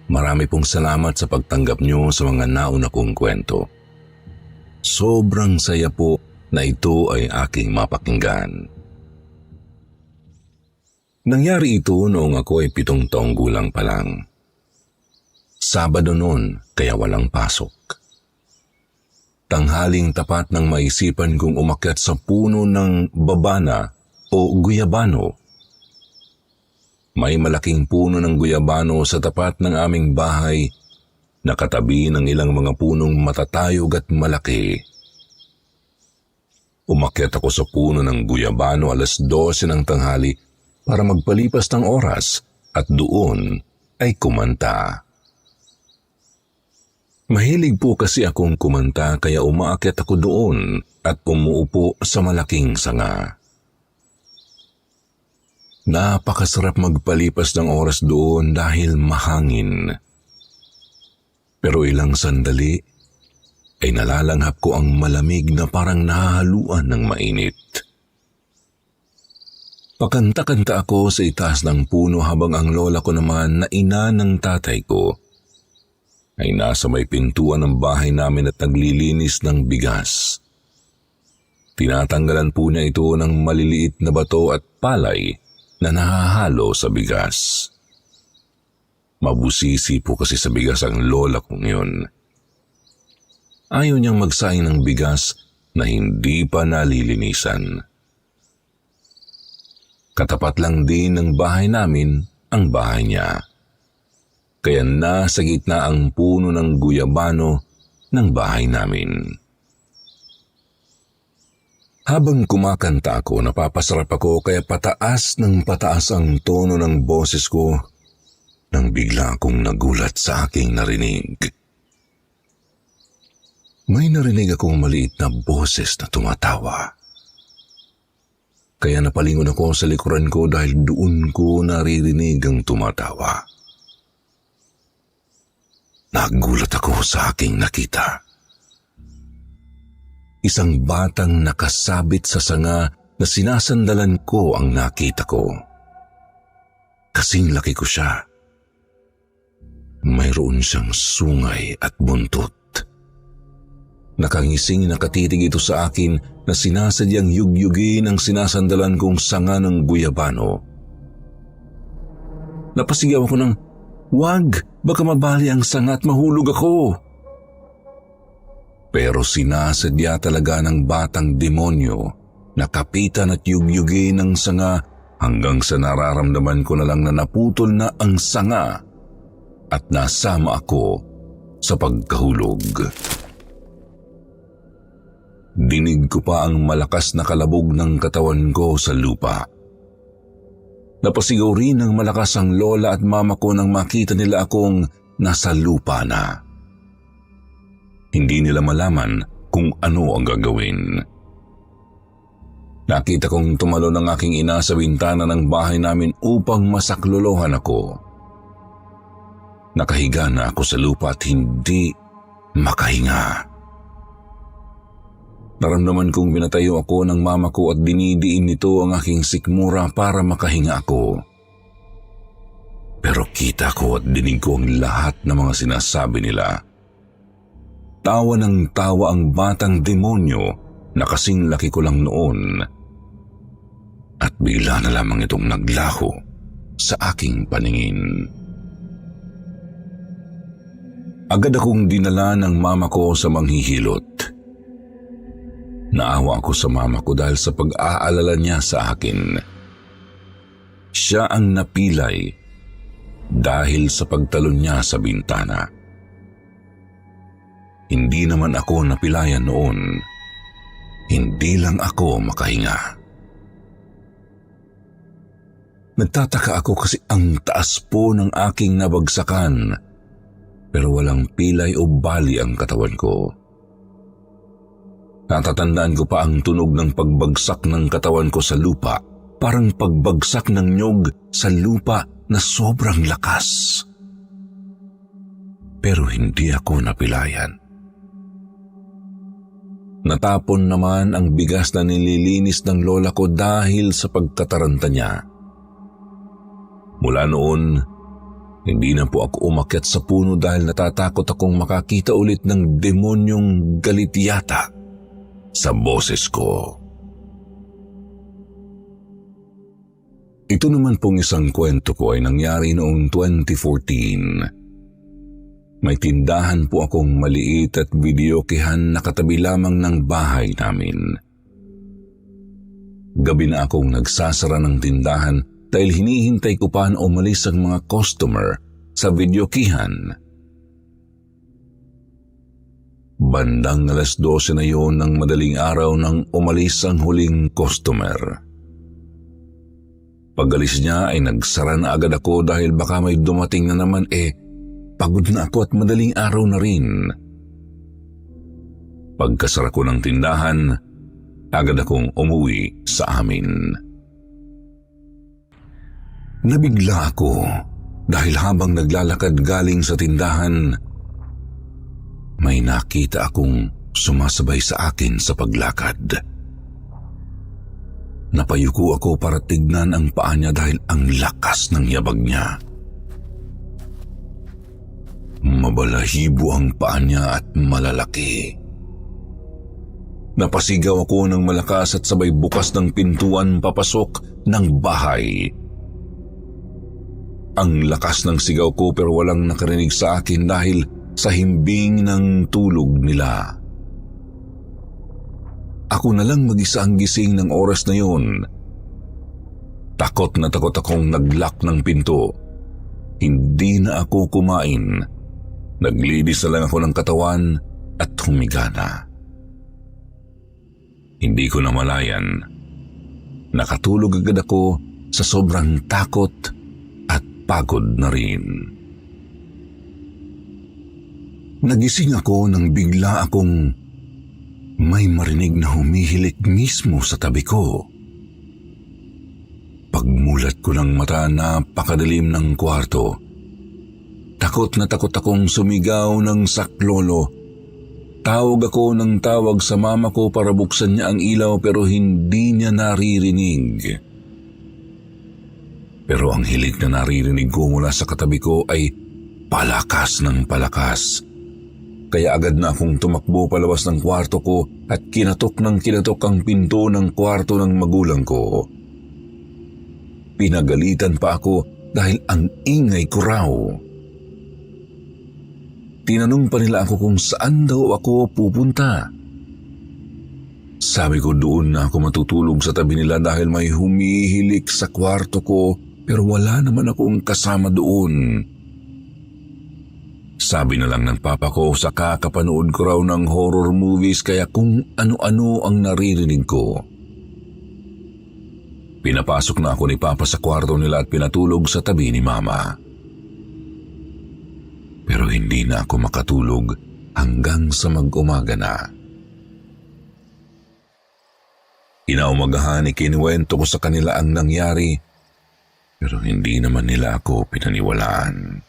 Marami pong salamat sa pagtanggap nyo sa mga nauna kong kwento. Sobrang saya po na ito ay aking mapakinggan. Nangyari ito noong ako ay 7 taong gulang pa lang. Sabado noon, kaya walang pasok. Tanghaling tapat ng maisipan kong umakyat sa puno ng babana o guyabano. May malaking puno ng guyabano sa tapat ng aming bahay, nakatabi ng ilang mga punong matatayog at malaki. Umakyat ako sa puno ng guyabano 12:00 ng tanghali para magpalipas ng oras at doon ay kumanta. Mahilig po kasi akong kumanta kaya umaakyat ako doon at umuupo sa malaking sanga. Napakasarap magpalipas ng oras doon dahil mahangin. Pero ilang sandali ay nalalanghap ko ang malamig na parang nahahaluan ng mainit. Pakanta-kanta ako sa itaas ng puno habang ang lola ko naman na ina ng tatay ko ay nasa may pintuan ng bahay namin at naglilinis ng bigas. Tinatanggalan po niya ito ng maliliit na bato at palay na nahahalo sa bigas. Mabusisi po kasi sa bigas ang lola kong yun. Ayaw niyang magsaing ng bigas na hindi pa nalilinisan. Katapat lang din ng bahay namin ang bahay niya. Kaya nasa gitna ang puno ng guyabano ng bahay namin. Habang kumakanta ako, napapasarap ako kaya pataas ng pataas ang tono ng boses ko nang bigla akong nagulat sa aking narinig. May narinig akong maliit na boses na tumatawa. Kaya napalingon ako sa likuran ko dahil doon ko naririnig ang tumatawa. Nagulat ako sa aking nakita. Isang batang nakasabit sa sanga na sinasandalan ko ang nakita ko. Kasing laki ko siya. Mayroon siyang sungay at buntot. Nakangising nakatitig ito sa akin na sinasadyang yugyugin ang sinasandalan kong sanga ng guyabano. Napasigaw ako ng, "Wag! Baka mabali ang sanga at mahulog ako." Pero sinasadya talaga ng batang demonyo na kapitan at yugyugin ang sanga hanggang sa nararamdaman ko na lang na naputol na ang sanga at nasama ako sa pagkahulog. Dinig ko pa ang malakas na kalabog ng katawan ko sa lupa. Napasigaw rin ng malakas ang lola at mama ko nang makita nila akong nasa lupa na. Hindi nila malaman kung ano ang gagawin. Nakita kong tumalo ng aking ina sa bintana ng bahay namin upang masaklolohan ako. Nakahiga na ako sa lupa at hindi makahinga. Naramdaman kong binatayo ako ng mama ko at dinidiin nito ang aking sikmura para makahinga ako. Pero kita ko at dinig ko ang lahat ng mga sinasabi nila. Tawa ng tawa ang batang demonyo na kasing laki ko lang noon. At bigla na lamang itong naglaho sa aking paningin. Agad akong dinala ng mama ko sa manghihilot. Naawa ako sa mama ko dahil sa pag-aalala niya sa akin. Siya ang napilay dahil sa pagtalon niya sa bintana. Hindi naman ako napilayan noon. Hindi lang ako makahinga. Nagtataka ako kasi ang taas po ng aking nabagsakan pero walang pilay o bali ang katawan ko. Natatandaan ko pa ang tunog ng pagbagsak ng katawan ko sa lupa, parang pagbagsak ng nyog sa lupa na sobrang lakas. Pero hindi ako napilayan. Natapon naman ang bigas na nililinis ng lola ko dahil sa pagkataranta niya. Mula noon, hindi na po ako umakyat sa puno dahil natatakot akong makakita ulit ng demonyong galit yata sa boses ko. Ito naman pong isang kwento ko ay nangyari noong 2014. May tindahan po akong maliit at videokehan na katabi lamang ng bahay namin. Gabi na akong nagsasara ng tindahan dahil hinihintay ko pa na umalis ang mga customer sa videokehan. Bandang 12:00 na yon ng madaling araw nang umalis ang huling customer. Pag-alis niya ay nagsara na agad ako dahil baka may dumating na naman pagod na ako at madaling araw na rin. Pagkasara ko ng tindahan, agad akong umuwi sa amin. Nabigla ako dahil habang naglalakad galing sa tindahan, may nakita akong sumasabay sa akin sa paglakad. Napayuko ako para tignan ang paa niya dahil ang lakas ng yabag niya. Mabalahibo ang paa niya at malalaki. Napasigaw ako ng malakas at sabay bukas ng pintuan papasok ng bahay. Ang lakas ng sigaw ko pero walang nakarinig sa akin dahil sa himbing ng tulog nila. Ako na lang mag-isa ang gising ng oras na yun. Takot na takot akong nag-lock ng pinto. hindi na ako kumain. Naglinis na lang ako ng katawan at humiga na. Hindi ko namalayan. Nakatulog agad ako sa sobrang takot at pagod na rin. Nagising ako nang bigla akong may marinig na humihilik mismo sa tabi ko. Pagmulat ko ng mata, napakadilim ng kwarto. Takot na takot akong sumigaw ng saklolo. Tawag ako ng tawag sa mama ko para buksan niya ang ilaw pero hindi niya naririnig. Pero ang hilik na naririnig ko mula sa katabi ko ay palakas ng palakas. Kaya agad na akong tumakbo palabas ng kwarto ko at kinatok ang pinto ng kwarto ng magulang ko. Pinagalitan pa ako dahil ang ingay ko raw. Tinanong pa nila ako kung saan daw ako pupunta. Sabi ko doon na ako matutulog sa tabi nila dahil may humihilik sa kwarto ko pero wala naman akong kasama doon. Sabi na lang ng papa ko sa kakapanood ko raw ng horror movies kaya kung ano-ano ang naririnig ko. Pinapasok na ako ni papa sa kwarto nila at pinatulog sa tabi ni mama. Pero hindi na ako makatulog hanggang sa mag-umaga na. Inaumagahan ikinuwento ko sa kanila ang nangyari pero hindi naman nila ako pinaniwalaan.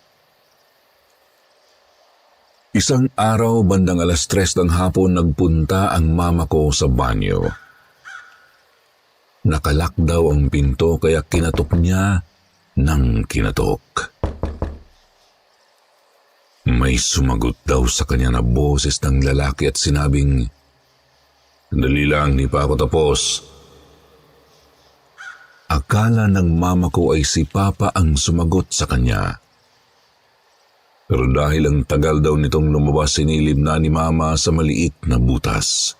Isang araw bandang 3:00 ng hapon nagpunta ang mama ko sa banyo. Nakalak daw ang pinto kaya kinatok niya ng kinatok. May sumagot daw sa kanya na boses ng lalaki at sinabing, "Dali lang, di pa ako tapos." Akala ng mama ko ay si Papa ang sumagot sa kanya. Pero dahil ang tagal daw nitong lumabas, sinilid na ni mama sa maliit na butas.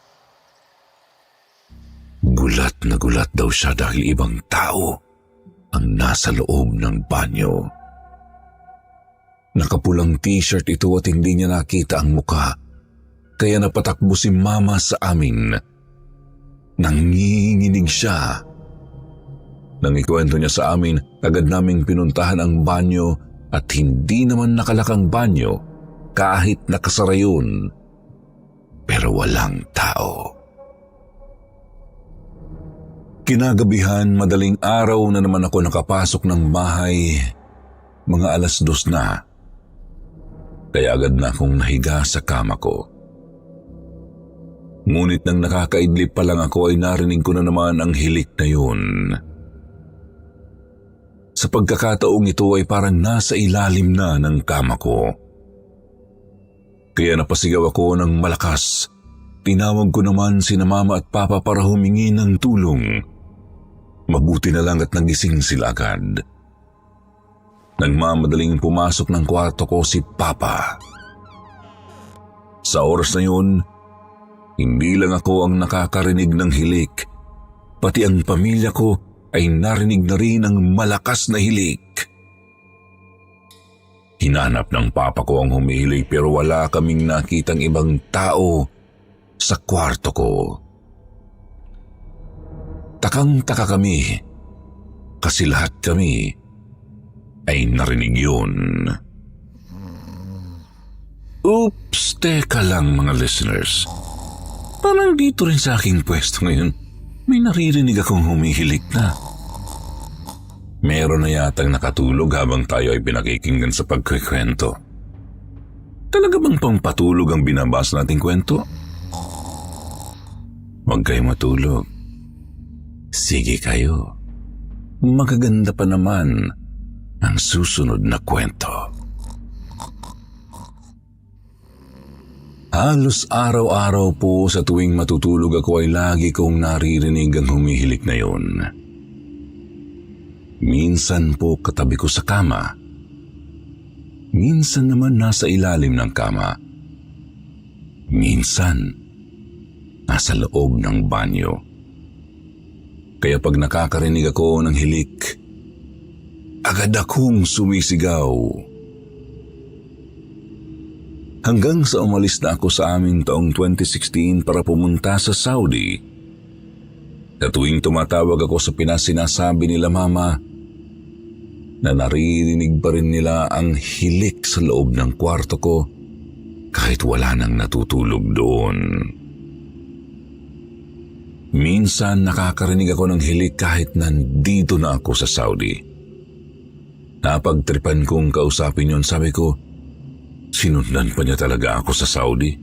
Gulat na gulat daw siya dahil ibang tao ang nasa loob ng banyo. Nakapulang t-shirt ito at hindi niya nakita ang muka, kaya napatakbo si mama sa amin. Nanginginig siya. Nang ikwento niya sa amin, agad naming pinuntahan ang banyo at hindi naman nakalakang banyo kahit nakasara yun. Pero walang tao. Kinagabihan, madaling araw na naman ako nakapasok ng bahay. Mga 2:00 na. Kaya agad na akong nahiga sa kama ko. Ngunit nang nakakaidlip pa lang ako ay narinig ko na naman ang hilik na yun. Sa pagkakataong ito ay parang nasa ilalim na ng kama ko. Kaya napasigaw ako ng malakas. Tinawag ko naman sina mama at papa para humingi ng tulong. Mabuti na lang at nagising sila agad. Nagmamadaling pumasok ng kwarto ko si papa. Sa oras na yun, hindi lang ako ang nakakarinig ng hilik, pati ang pamilya ko ay narinig na rin ang malakas na hilik. Hinanap ng papa ko ang humihilik pero wala kaming nakitang ibang tao sa kwarto ko. Takang-taka kami kasi lahat kami ay narinig yun. Oops, teka lang mga listeners. Parang dito rin sa aking pwesto ngayon, may naririnig akong humihilik na. Meron na yatang nakatulog habang tayo ay pinakikinggan sa pagkikwento. Talaga bang pangpatulog ang binabasa nating kwento? Huwag kayo matulog. Sige kayo. Magaganda pa naman ang susunod na kwento. Halos araw-araw po sa tuwing matutulog ako ay lagi kong naririnig ang humihilik na yun. Minsan po katabi ko sa kama. Minsan naman nasa ilalim ng kama. Minsan, nasa loob ng banyo. Kaya pag nakakarinig ako ng hilik, agad akong sumisigaw. Hanggang sa umalis na ako sa amin taong 2016 para pumunta sa Saudi. Sa tuwing tumatawag ako sa Pinas, sinasabi nila mama na naririnig pa rin nila ang hilik sa loob ng kwarto ko kahit wala nang natutulog doon. Minsan nakakarinig ako ng hilik kahit nandito na ako sa Saudi. Napagtripan kong kausapin yon, sabi ko, sinundan pa niya talaga ako sa Saudi?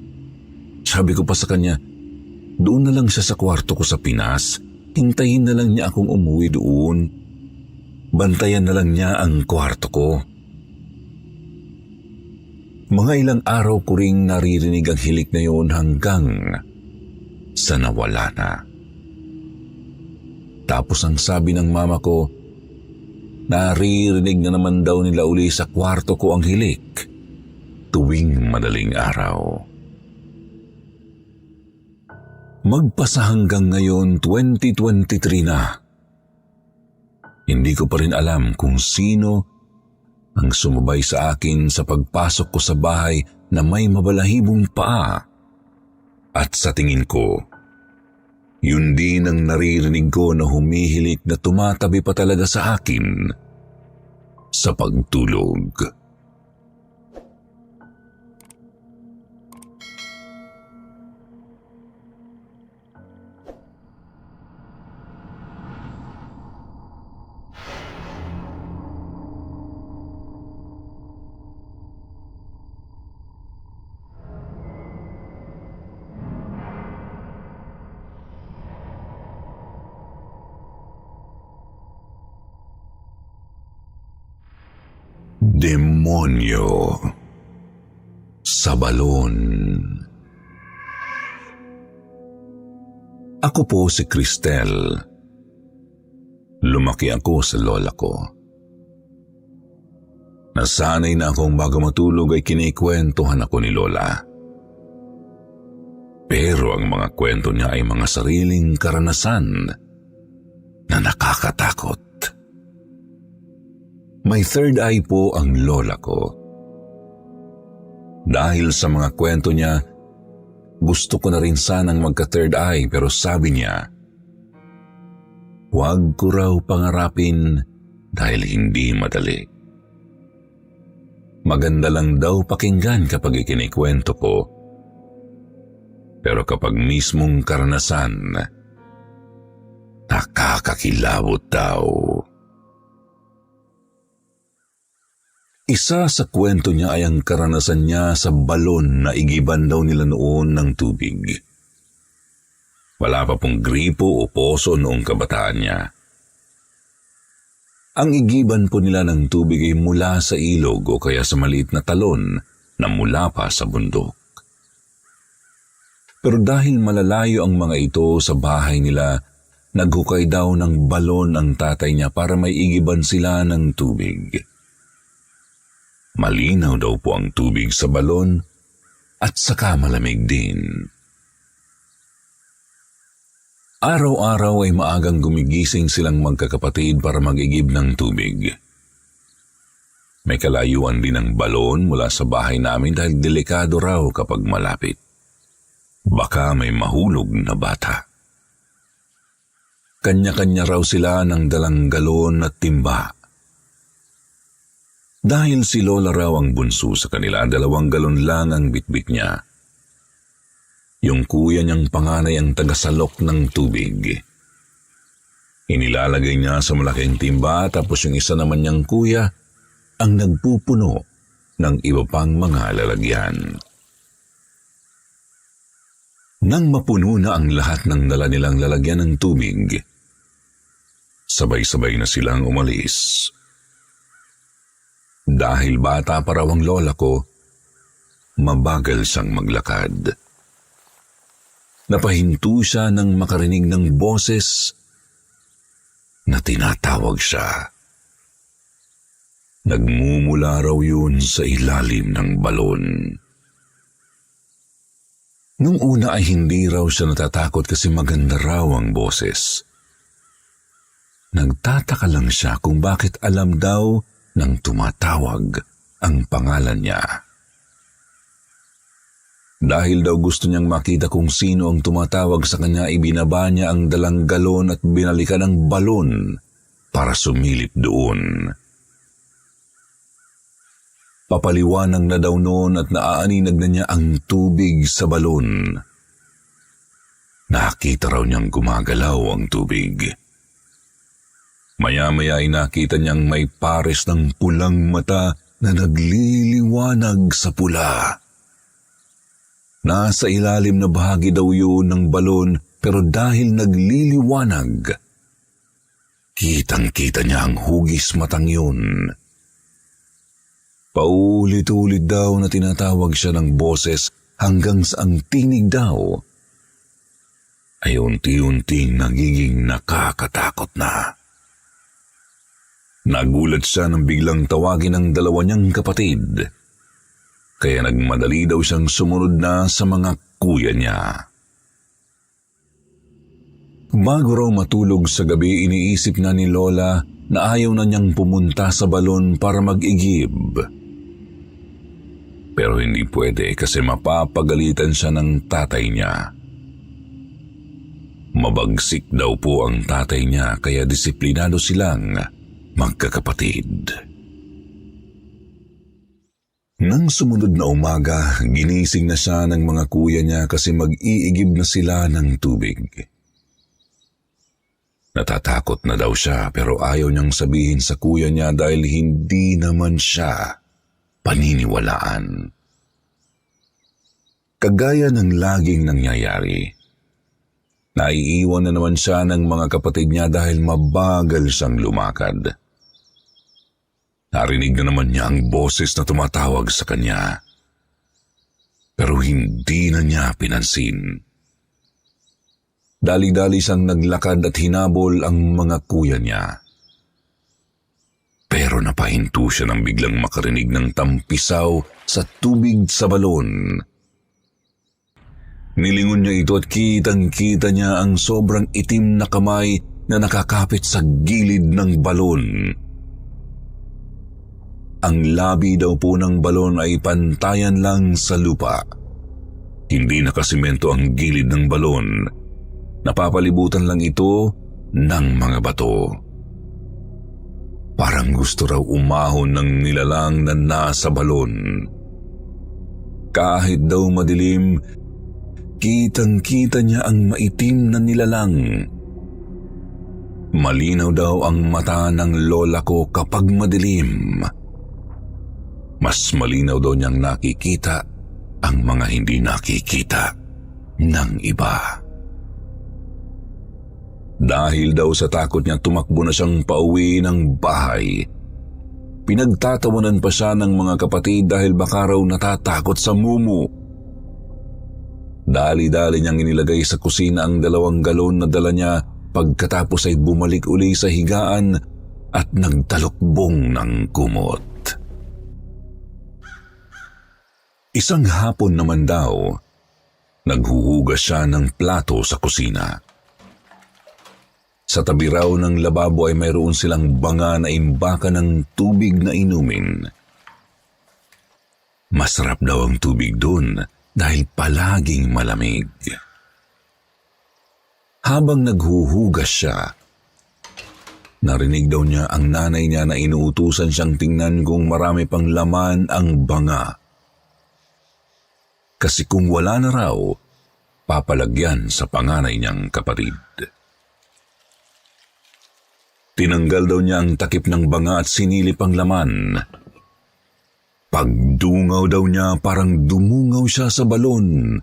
Sabi ko pa sa kanya, doon na lang siya sa kwarto ko sa Pinas, hintayin na lang niya akong umuwi doon. Bantayan na lang niya ang kwarto ko. Mga ilang araw ko ring naririnig ang hilik na yun hanggang sa nawala na. Tapos ang sabi ng mama ko, naririnig na naman daw nila uli sa kwarto ko ang hilik tuwing madaling araw. Magpasa hanggang ngayon 2023 na. Hindi ko pa rin alam kung sino ang sumabay sa akin sa pagpasok ko sa bahay na may mabalahibong paa. At sa tingin ko, yun din ang naririnig ko na humihilik na tumatabi pa talaga sa akin sa pagtulog. Demonyo sa balon. Ako po si Cristel. Lumaki ako sa lola ko. Nasanay na akong bago matulog ay kinikwentuhan ako ni lola. Pero ang mga kwento niya ay mga sariling karanasan na nakakatakot. May third eye po ang lola ko. Dahil sa mga kwento niya, gusto ko na rin sanang magka-third eye pero sabi niya, huwag ko raw pangarapin dahil hindi madali. Maganda lang daw pakinggan kapag ikinikwento ko. Pero kapag mismong karanasan, nakakakilabot daw. Isa sa kwento niya ay ang karanasan niya sa balon na igiban daw nila noon ng tubig. Wala pa pong gripo o poso noong kabataan niya. Ang igiban po nila ng tubig ay mula sa ilog o kaya sa maliit na talon na mula pa sa bundok. Pero dahil malalayo ang mga ito sa bahay nila, naghukay daw ng balon ang tatay niya para may igiban sila ng tubig. Malinaw daw po ang tubig sa balon at saka malamig din. Araw-araw ay maagang gumigising silang magkakapatid para mag-igib ng tubig. May kalayuan din ang balon mula sa bahay namin dahil delikado raw kapag malapit. Baka may mahulog na bata. Kanya-kanya raw sila ng dalang galon at timba. Dahil si Lola raw ang bunso sa kanila, 2 galon lang ang bitbit niya. Yung kuya niyang panganay ang tagasalok ng tubig. Inilalagay niya sa malaking timba tapos yung isa naman niyang kuya ang nagpupuno ng iba pang mga lalagyan. Nang mapuno na ang lahat ng dala nilang lalagyan ng tubig, sabay-sabay na silang umalis. Dahil bata pa raw ang lola ko, mabagal siyang maglakad. Napahinto siya nang makarinig ng boses na tinatawag siya. Nagmumula raw yun sa ilalim ng balon. Nung una ay hindi raw siya natatakot kasi maganda raw ang boses. Nagtataka lang siya kung bakit alam daw ng tumatawag ang pangalan niya. Dahil daw gusto niyang makita kung sino ang tumatawag sa kanya, ibinaba niya ang dalang galon at binalikan ang balon para sumilip doon. Papaliwanag na daw noon at naaaninag na niya ang tubig sa balon. Nakita raw niyang gumagalaw ang tubig. Maya-maya ay nakita niyang may pares ng pulang mata na nagliliwanag sa pula. Nasa ilalim na bahagi daw yun ng balon, pero dahil nagliliwanag, kitang-kita niya ang hugis matang yun. Paulit-ulit daw na tinatawag siya ng boses hanggang sa ang tinig daw ay unti-unting nagiging nakakatakot na. Nagulat siya nang biglang tawagin ang dalawa niyang kapatid, kaya nagmadali daw siyang sumunod na sa mga kuya niya. Bago raw matulog sa gabi, iniisip na ni Lola na ayaw na niyang pumunta sa balon para mag-igib. Pero hindi pwede kasi mapapagalitan siya ng tatay niya. Mabagsik daw po ang tatay niya kaya disiplinado silang magkakapatid. Nang sumunod na umaga, ginising na siya ng mga kuya niya kasi mag-iigib na sila ng tubig. Natatakot na daw siya pero ayaw niyang sabihin sa kuya niya dahil hindi naman siya paniniwalaan. Kagaya ng laging nangyayari, naiiwan na naman siya ng mga kapatid niya dahil mabagal siyang lumakad. Narinig na naman niya ang boses na tumatawag sa kanya. Pero hindi na niya pinansin. Dali-dali siyang naglakad at hinabol ang mga kuya niya. Pero napahinto siya nang biglang makarinig ng tampisaw sa tubig sa balon. Nilingon niya ito at kitang-kita niya ang sobrang itim na kamay na nakakapit sa gilid ng balon. Ang labi daw po ng balon ay pantayan lang sa lupa. Hindi nakasimento ang gilid ng balon. Napapalibutan lang ito ng mga bato. Parang gusto raw umahon ng nilalang na nasa balon. Kahit daw madilim, kitang-kita niya ang maitim na nilalang. Malinaw daw ang mata ng lola ko kapag madilim. Mas malinaw daw niyang nakikita ang mga hindi nakikita ng iba. Dahil daw sa takot niya, tumakbo na siyang pauwi ng bahay. Pinagtatawanan pa siya ng mga kapatid dahil baka raw natatakot sa mumu. Dali-dali niyang inilagay sa kusina ang 2 galon na dala niya, pagkatapos ay bumalik uli sa higaan at nagtalokbong ng kumot. Isang hapon naman daw, naghuhugas siya ng plato sa kusina. Sa tabi raw ng lababo ay mayroon silang banga na imbaka ng tubig na inumin. Masarap daw ang tubig doon dahil palaging malamig. Habang naghuhugas siya, narinig daw niya ang nanay niya na inuutusan siyang tingnan kung marami pang laman ang banga. Kasi kung wala na raw, papalagyan sa panganay niyang kapatid. Tinanggal daw niya ang takip ng banga at sinilip ang laman. Pagdungaw daw niya, parang dumungaw siya sa balon.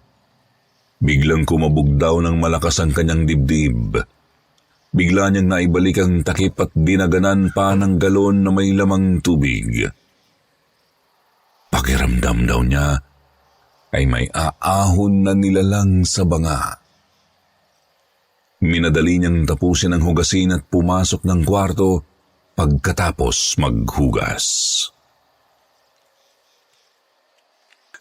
Biglang kumabog daw ng malakas ang kanyang dibdib. Bigla niyang naibalik ang takip at dinaganan pa ng galon na may lamang tubig. Pakiramdam daw niya ay may aahon na nilalang sa banga. Minadali niyang tapusin ang hugasin at pumasok ng kwarto pagkatapos maghugas.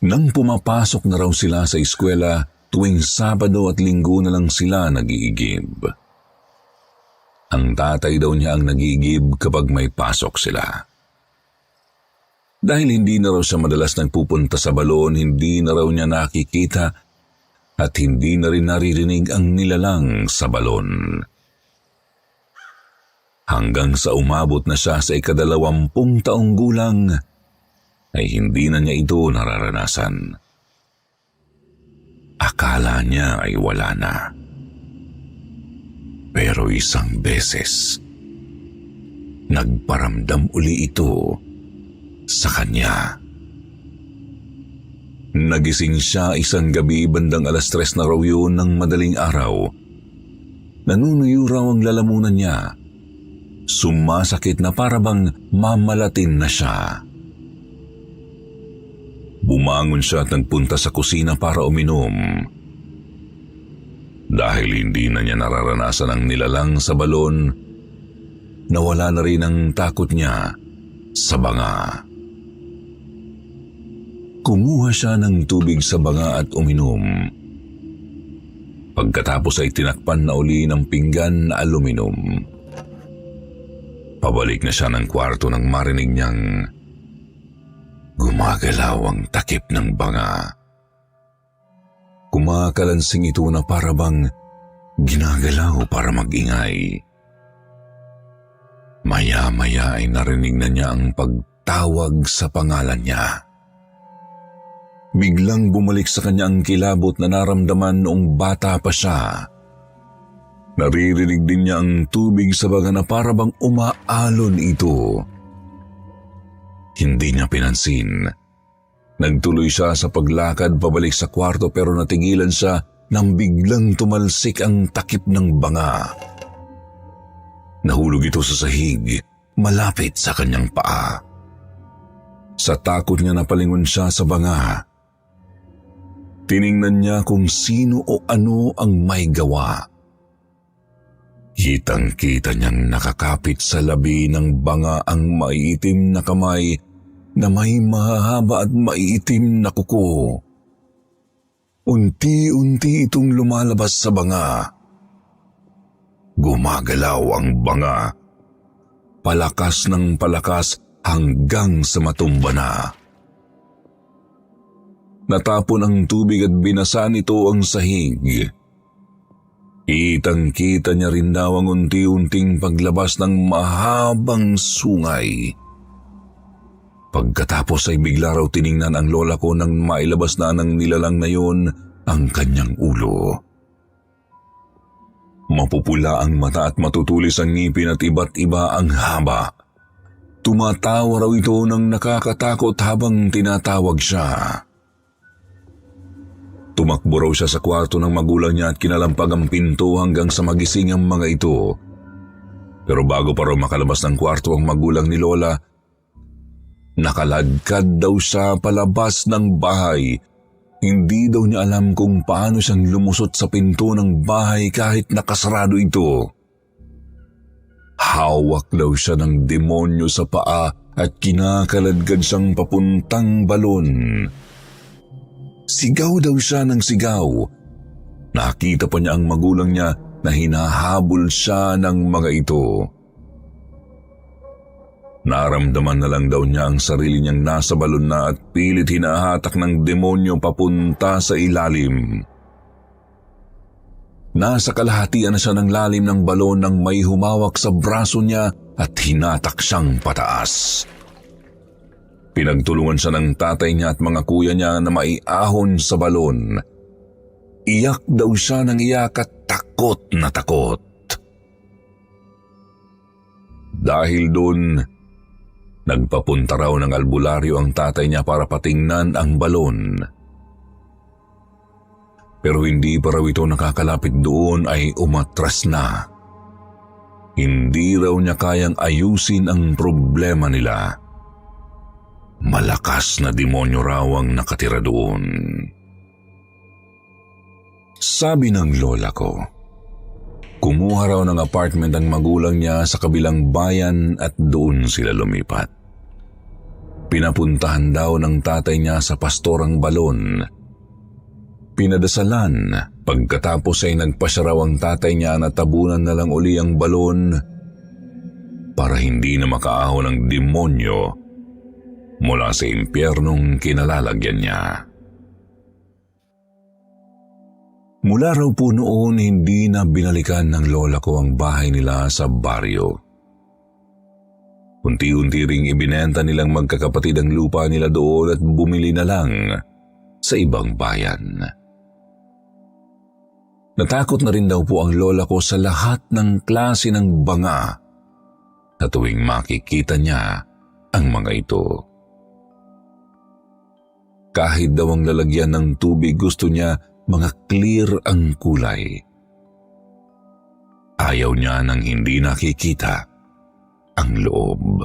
Nang pumapasok na raw sila sa eskwela, tuwing Sabado at Linggo na lang sila nag-iigib. Ang tatay daw niya ang nagigib kapag may pasok sila. Dahil hindi na raw siya madalas nagpupunta sa balon, hindi na raw niya nakikita at hindi na rin naririnig ang nilalang sa balon. Hanggang sa umabot na siya sa 20 taong gulang, ay hindi na niya ito nararanasan. Akala niya ay wala na. Pero isang beses, nagparamdam uli ito sa kanya. Nagising siya isang gabi bandang 3:00 na raw yun ng madaling araw. Nanunuyo raw ang lalamunan niya. Sumasakit na parabang mamalatin na siya. Bumangon siya at nagpunta sa kusina para uminom. Dahil hindi na niya nararanasan ang nilalang sa balon, nawala na rin ang takot niya sa banga. Kumuha siya ng tubig sa banga at uminom. Pagkatapos ay tinakpan na uli ng pinggan na aluminum. Pabalik na siya ng kwarto nang marinig niyang gumagalaw ang takip ng banga. Kumakalansing ito na parabang ginagalaw para mag-ingay. Maya-maya ay narinig na niya ang pagtawag sa pangalan niya. Biglang bumalik sa kanya ang kilabot na naramdaman noong bata pa siya. Naririnig din niya ang tubig sa baga na parabang umaalon ito. Hindi niya pinansin. Nagtuloy siya sa paglakad pabalik sa kwarto pero natigilan siya nang biglang tumalsik ang takip ng banga. Nahulog ito sa sahig, malapit sa kanyang paa. Sa takot niya napalingon siya sa banga. Tiningnan niya kung sino o ano ang may gawa. Kitang-kita niyang nakakapit sa labi ng banga ang maiitim na kamay na may mahahaba at maiitim na kuko. Unti-unti itong lumalabas sa banga. Gumagalaw ang banga. Palakas ng palakas hanggang sa matumba na. Natapon ang tubig at binasa nito ang sahig. Kitang-kita niya rin daw ang unti-unting paglabas ng mahabang sungay. Pagkatapos ay bigla raw tiningnan ang lola ko nang mailabas na ng nilalang na yun ang kanyang ulo. Mapupula ang mata at matutulis ang ngipin at iba't iba ang haba. Tumatawa raw ito ng nakakatakot habang tinatawag siya. Tumakbo raw siya sa kwarto ng magulang niya at kinalampag ang pinto hanggang sa magising ang mga ito. Pero bago pa raw makalabas ng kwarto ang magulang ni Lola, nakaladkad daw siya palabas ng bahay. Hindi daw niya alam kung paano siyang lumusot sa pinto ng bahay kahit nakasarado ito. Hawak daw siya ng demonyo sa paa at kinakaladkad siyang papuntang balon. Sigaw daw siya ng sigaw. Nakita pa niya ang magulang niya na hinahabol siya ng mga ito. Naramdaman na lang daw niya ang sarili niyang nasa balon na at pilit hinahatak ng demonyo papunta sa ilalim. Nasa kalahatian na siya ng lalim ng balon nang may humawak sa braso niya at hinatak siyang pataas. Pinagtulungan siya ng tatay niya at mga kuya niya na maiahon sa balon. Iyak daw siya ng iyak at takot na takot. Dahil doon, nagpapunta raw ng albularyo ang tatay niya para patingnan ang balon. Pero hindi pa raw ito nakakalapit doon ay umatras na. Hindi raw niya kayang ayusin ang problema nila. Malakas na demonyo raw ang nakatira doon. Sabi ng lola ko, kumuha raw ng apartment ang magulang niya sa kabilang bayan at doon sila lumipat. Pinapuntahan daw ng tatay niya sa pastor ang balon. pinadasalan. Pagkatapos ay nagpasya raw ang tatay niya na tabunan na lang uli ang balon para hindi na makaahon ang demonyo mula sa impyernong kinalalagyan niya. Mula raw po noon, hindi na binalikan ng lola ko ang bahay nila sa baryo. Unti-unti ring ibinenta nilang magkakapatid ang lupa nila doon at bumili na lang sa ibang bayan. Natakot na rin daw po ang lola ko sa lahat ng klase ng banga na tuwing makikita niya ang mga ito. Kahit daw ang lalagyan ng tubig, gusto niya mga clear ang kulay. Ayaw niya nang hindi nakikita ang loob.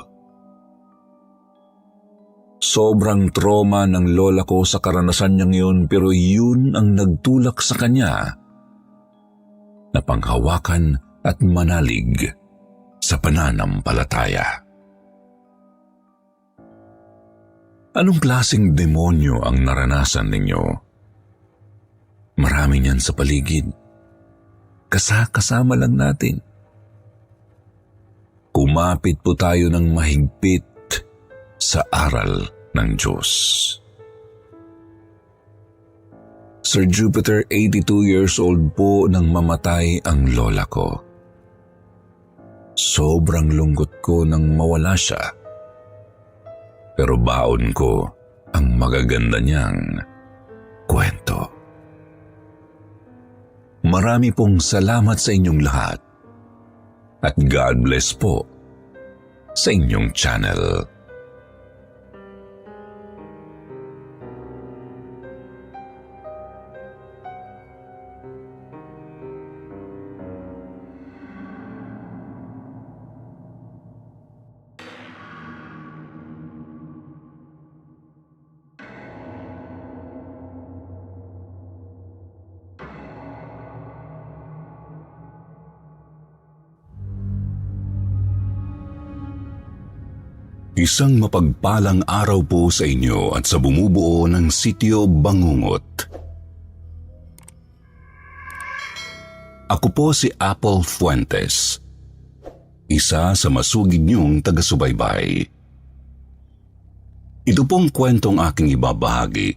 Sobrang trauma ng lola ko sa karanasan niyang yun, pero yun ang nagtulak sa kanya na panghawakan at manalig sa pananampalataya. Anong klaseng demonyo ang naranasan ninyo? Marami niyan sa paligid. Kasama lang natin. Kumapit po tayo ng mahigpit sa aral ng Diyos. Sir Jupiter, 82 years old po nang mamatay ang lola ko. Sobrang lungkot ko nang mawala siya. Pero baon ko ang magaganda niyang kwento. Marami pong salamat sa inyong lahat at God bless po sa inyong channel. Isang mapagpalang araw po sa inyo at sa bumubuo ng Sitio Bangungot. Ako po si Apple Fuentes, isa sa masugid niyong taga-subaybay. Ito pong kwentong aking ibabahagi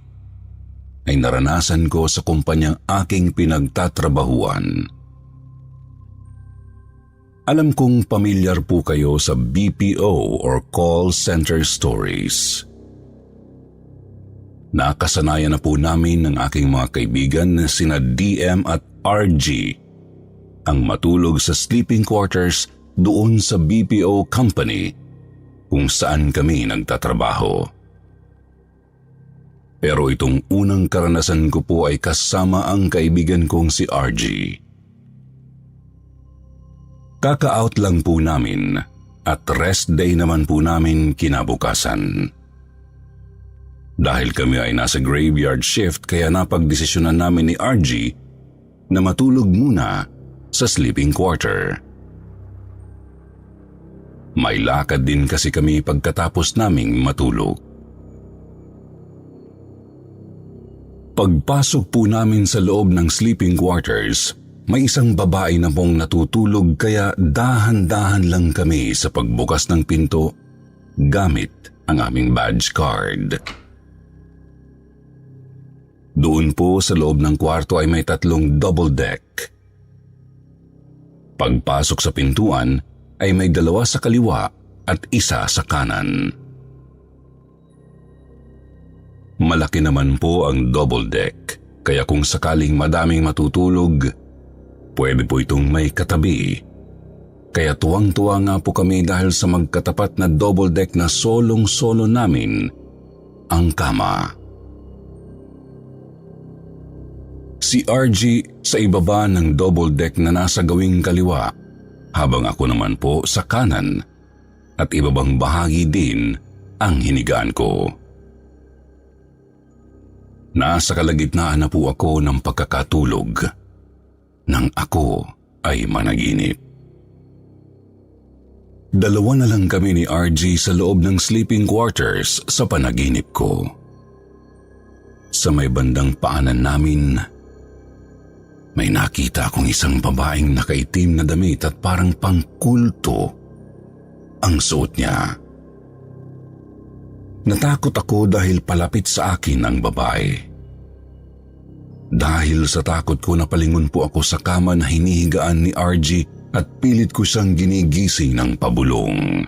ay naranasan ko sa kumpanyang aking pinagtatrabahuan. Alam kong pamilyar po kayo sa BPO or Call Center Stories. Nakasanayan na po namin ng aking mga kaibigan na sina DM at RG ang matulog sa sleeping quarters doon sa BPO company kung saan kami nagtatrabaho. Pero itong unang karanasan ko po ay kasama ang kaibigan kong si RG. Kaka-out lang po namin at rest day naman po namin kinabukasan. Dahil kami ay nasa graveyard shift kaya napagdesisyonan namin ni RG na matulog muna sa sleeping quarter. May lakad din kasi kami pagkatapos naming matulog. Pagpasok po namin sa loob ng sleeping quarters, may isang babae na pong natutulog kaya dahan-dahan lang kami sa pagbukas ng pinto gamit ang aming badge card. Doon po sa loob ng kwarto ay may 3 double deck. Pagpasok sa pintuan ay may 2 sa kaliwa at 1 sa kanan. Malaki naman po ang double deck, kaya kung sakaling madaming matutulog, pwede po itong may katabi. Kaya tuwang-tuwa nga po kami dahil sa magkatapat na double deck na solong-solo namin ang kama. Si RG sa ibaba ng double deck na nasa gawing kaliwa, habang ako naman po sa kanan at ibabang bahagi din ang hinigaan ko. Nasa kalagitnaan na po ako ng pagkakatulog nang ako ay managinip. 2 na lang kami ni RG sa loob ng sleeping quarters sa panaginip ko. Sa may bandang paanan namin, may nakita akong isang babaeng nakaitim na damit at parang pangkulto ang suot niya. Natakot ako dahil palapit sa akin ang babae. Dahil sa takot ko, napalingon po ako sa kama na hinihigaan ni RG at pilit ko siyang ginigising ng pabulong.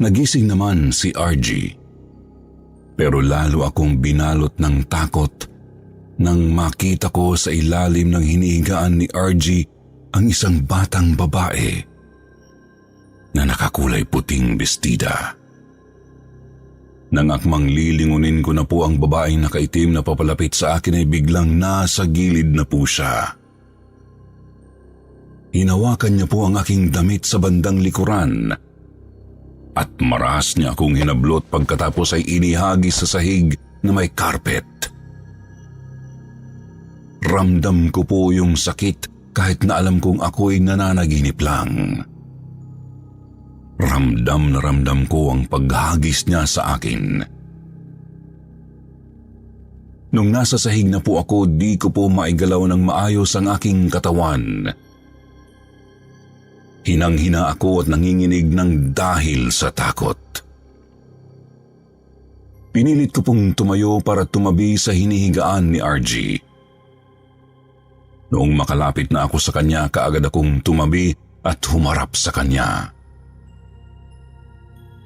Nagising naman si RG, pero lalo akong binalot ng takot nang makita ko sa ilalim ng hinihigaan ni RG ang isang batang babae na nakakulay puting bestida. Nang akmang lilingunin ko na po ang babaeng nakaitim na papalapit sa akin ay biglang nasa gilid na po siya. Hinawakan niya po ang aking damit sa bandang likuran at maras niya akong hinablot pagkatapos ay inihagis sa sahig na may carpet. Ramdam ko po yung sakit kahit na alam kong ako'y nananaginip lang. Ramdam na ramdam ko ang paghagis niya sa akin. Nung nasa sahig na po ako, di ko po maigalaw ng maayos ang aking katawan. Hinang-hina ako at nanginginig ng dahil sa takot. Pinilit ko pong tumayo para tumabi sa hinihigaan ni RG. Noong makalapit na ako sa kanya, kaagad akong tumabi at humarap sa kanya.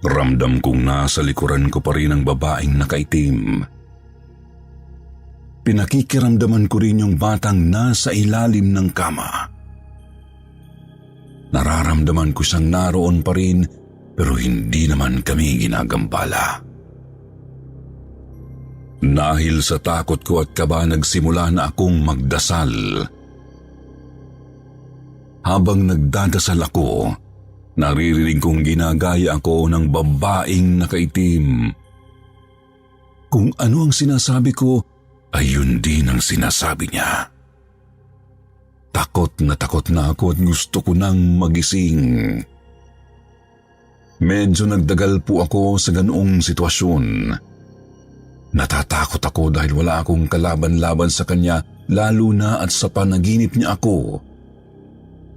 Ramdam kong nasa likuran ko pa rin ang babaeng nakaitim. Pinakikiramdaman ko rin yung batang nasa ilalim ng kama. Nararamdaman ko siyang naroon pa rin pero hindi naman kami ginagambala. Dahil sa takot ko at kaba, nagsimula na akong magdasal. Habang nagdadasal ako, naririnig kong ginagaya ako ng babaeng nakaitim. Kung ano ang sinasabi ko, ay yun din ang sinasabi niya. Takot na ako at gusto ko nang magising. Medyo nagdagal po ako sa ganoong sitwasyon. Natatakot ako dahil wala akong kalaban-laban sa kanya, lalo na at sa panaginip niya ako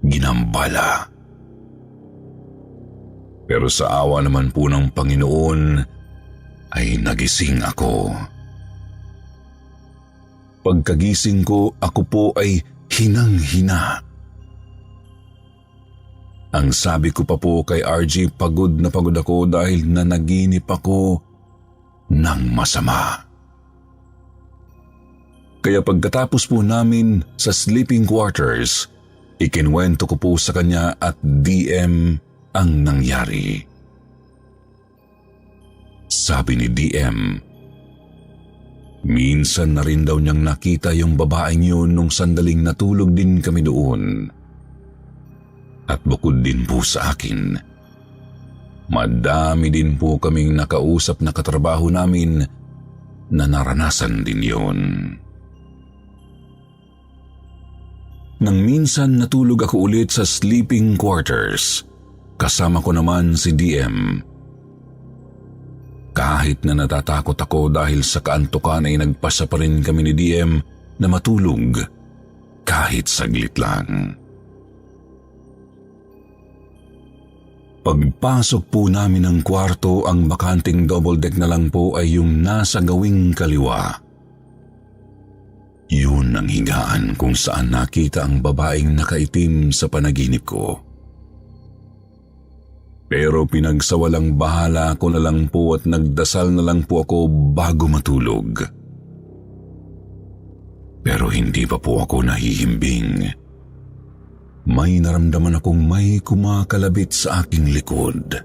ginambala. Pero sa awa naman po ng Panginoon ay nagising ako. Pagkagising ko, ako po ay hinang-hina. Ang sabi ko pa po kay RG, pagod na pagod ako dahil nanaginip ako ng masama. Kaya pagkatapos po namin sa sleeping quarters, ikinwento ko po sa kanya at DM ang nangyari. Sabi ni DM, minsan na rin daw niyang nakita yung babaeng yun nung sandaling natulog din kami doon. At bukod din po sa akin, madami din po kaming nakausap na katrabaho namin na naranasan din yun. Nang minsan natulog ako ulit sa sleeping quarters, kasama ko naman si DM. Kahit na natatakot ako dahil sa kaantukan ay nagpasa pa rin kami ni DM na matulog kahit saglit lang. Pagpasok po namin ng kwarto, ang bakanting double deck na lang po ay yung nasa gawing kaliwa. Yun ang higaan kung saan nakita ang babaeng nakaitim sa panaginip ko. Pero pinagsawalang bahala ko na lang po at nagdasal na lang po ako bago matulog. Pero hindi pa po ako nahihimbing. May naramdaman akong may kumakalabit sa aking likod.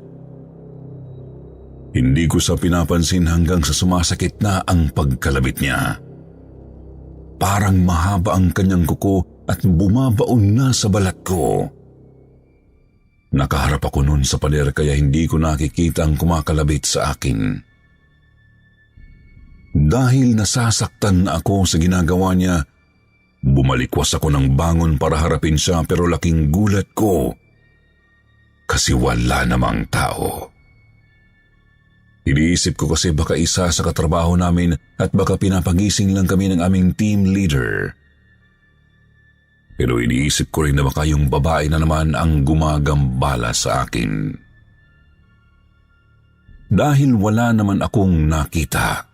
Hindi ko sa pinapansin hanggang sa sumasakit na ang pagkalabit niya. Parang mahaba ang kanyang kuko at bumabaon na sa balat ko. Nakaharap ako noon sa pader kaya hindi ko nakikita ang kumakalabit sa akin. Dahil nasasaktan na ako sa ginagawa niya, bumalikwas ako ng bangon para harapin siya, pero laking gulat ko kasi wala namang tao. Iniisip ko kasi baka isa sa katrabaho namin at baka pinapagising lang kami ng aming team leader. Pero iniisip ko rin na baka yung babae na naman ang gumagambala sa akin. Dahil wala naman akong nakita,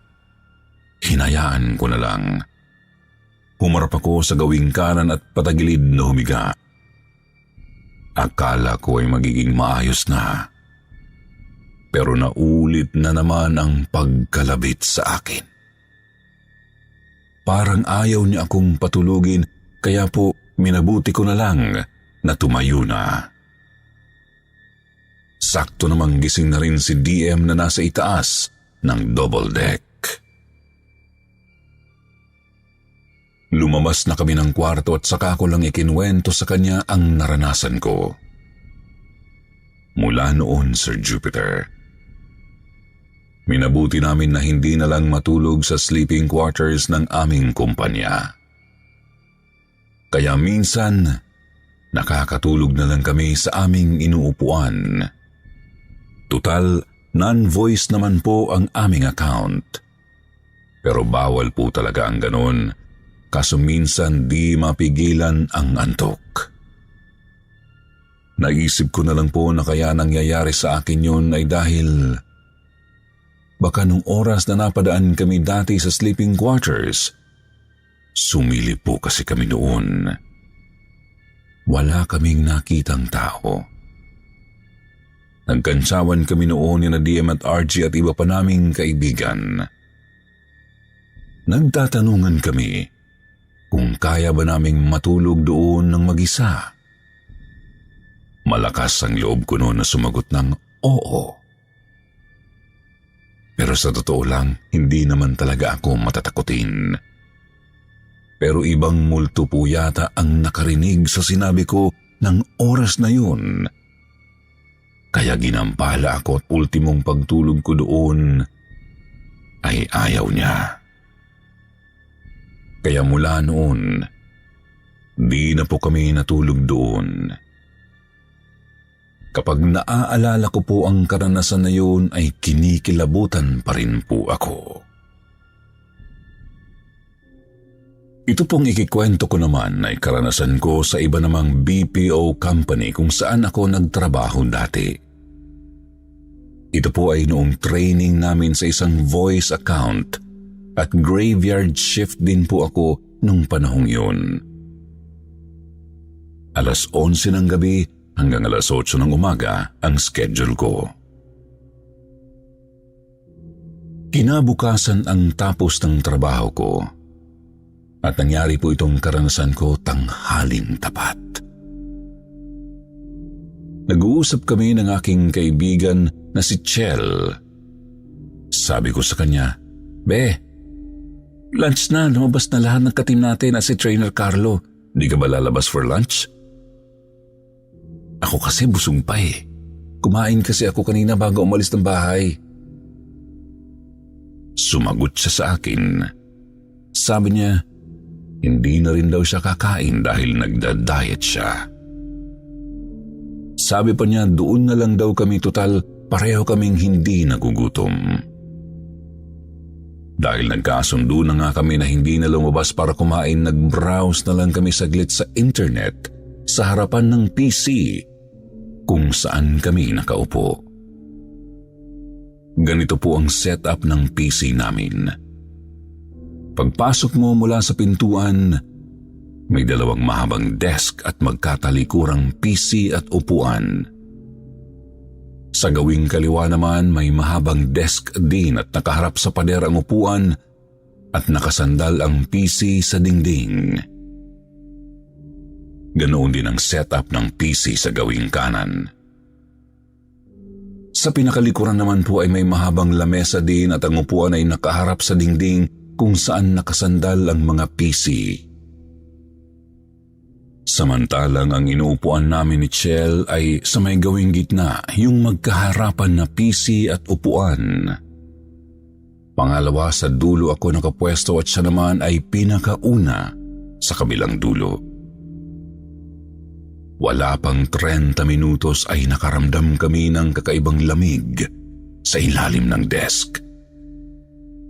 hinayaan ko na lang. Humarap ako sa gawing kanan at patagilid na humiga. Akala ko ay magiging maayos na. Pero naulit na naman ang pagkalabit sa akin. Parang ayaw niya akong patulugin, kaya po minabuti ko na lang na tumayo na. Sakto namang gising na rin si DM na nasa itaas ng double deck. Lumabas na kami ng kwarto at saka ko lang ikinwento sa kanya ang naranasan ko. Mula noon, Sir Jupiter, minabuti namin na hindi na lang matulog sa sleeping quarters ng aming kumpanya. Kaya minsan, nakakatulog na lang kami sa aming inuupuan. Tutal, non-voice naman po ang aming account. Pero bawal po talaga ang ganon, kaso minsan di mapigilan ang antok. Naisip ko na lang po na kaya nangyayari sa akin yun ay dahil baka nung oras na napadaan kami dati sa sleeping quarters, sumili po kasi kami noon. Wala kaming nakitang tao. Nagkantsawan kami noon ni DM at RG at iba pa naming kaibigan. Nagtatanungan kami kung kaya ba naming matulog doon ng mag-isa. Malakas ang loob ko noon na sumagot ng oo. Pero sa totoo lang, hindi naman talaga ako matatakutin. Pero ibang multo po yata ang nakarinig sa sinabi ko ng oras na yun. Kaya ginampala ako at ultimong pagtulog ko doon ay ayaw niya. Kaya mula noon, di na po kami natulog doon. Kapag naaalala ko po ang karanasan na yun ay kinikilabutan pa rin po ako. Ito pong ikikwento ko naman ay karanasan ko sa iba namang BPO company kung saan ako nagtrabaho dati. Ito po ay noong training namin sa isang voice account at graveyard shift din po ako nung panahong yun. 11:00 ng gabi hanggang 8:00 ng umaga ang schedule ko. Kinabukasan ang tapos ng trabaho ko at nangyari po itong karanasan ko tanghaling tapat. Nag-uusap kami ng aking kaibigan na si Chel. Sabi ko sa kanya, "Be, lunch na, lumabas na lahat ng ka-team natin at si Trainer Carlo. Di ka ba lalabas for lunch?" Ako kasi busog pa eh. Kumain kasi ako kanina bago umalis ng bahay. Sumagot siya sa akin. Sabi niya, hindi na rin daw siya kakain dahil nagda-diet siya. Sabi pa niya doon na lang daw kami, total pareho kaming hindi nagugutom. Dahil nagkasundo na nga kami na hindi na lumabas para kumain, nag-browse na lang kami saglit sa internet sa harapan ng PC kung saan kami nakaupo. Ganito po ang setup ng PC namin. Pagpasok mo mula sa pintuan, may dalawang mahabang desk at magkatalikurang PC at upuan. Sa gawing kaliwa naman may mahabang desk din at nakaharap sa pader ang upuan at nakasandal ang PC sa dingding. Ganoon din ang setup ng PC sa gawing kanan. Sa pinakalikuran naman po ay may mahabang lamesa din at ang upuan ay nakaharap sa dingding kung saan nakasandal ang mga PC. Samantalang ang inuupuan namin ni Chel ay sa may gawing gitna, yung magkaharapan na PC at upuan. Pangalawa sa dulo ako nakapwesto at siya naman ay pinakauna sa kabilang dulo. Wala pang 30 minutos ay nakaramdam kami ng kakaibang lamig sa ilalim ng desk.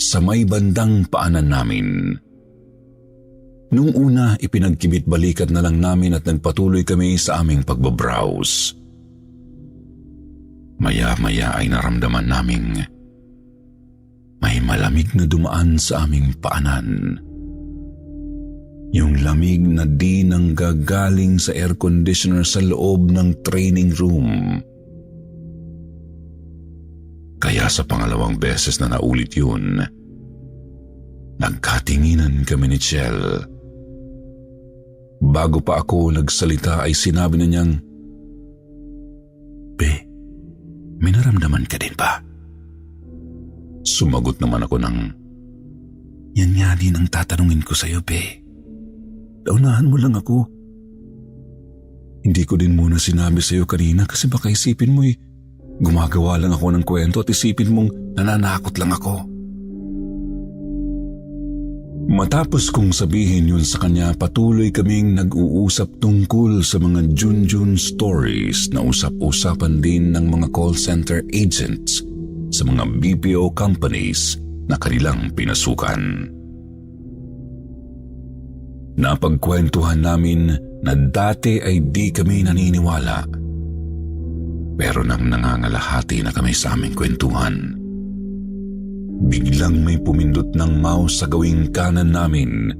Sa may bandang paanan namin. Nung una, ipinagkibit-balikat na lang namin at nagpatuloy kami sa aming pagbabrowse. Maya-maya ay naramdaman naming may malamig na dumaan sa aming paanan. Yung lamig na di nanggagaling sa air conditioner sa loob ng training room. Kaya sa pangalawang beses na naulit yun, nagkatinginan kami ni Chell. Bago pa ako nagsalita ay sinabi na niyang, "Be, may naramdaman ka din ba?" Sumagot naman ako ng, "Yan nga din ang tatanungin ko sa'yo, Be. Daunahan mo lang ako. Hindi ko din muna sinabi sa'yo kanina kasi baka isipin mo'y gumagawa lang ako ng kwento at isipin mong nananakot lang ako." Matapos kong sabihin yun sa kanya, patuloy kaming nag-uusap tungkol sa mga Junjun stories na usap-usapan din ng mga call center agents sa mga BPO companies na kanilang pinasukan. Napagkwentuhan namin na dati ay di kami naniniwala. Pero nang nangangalahati na kami sa aming kwentuhan, biglang may pumindot ng mouse sa gawing kanan namin.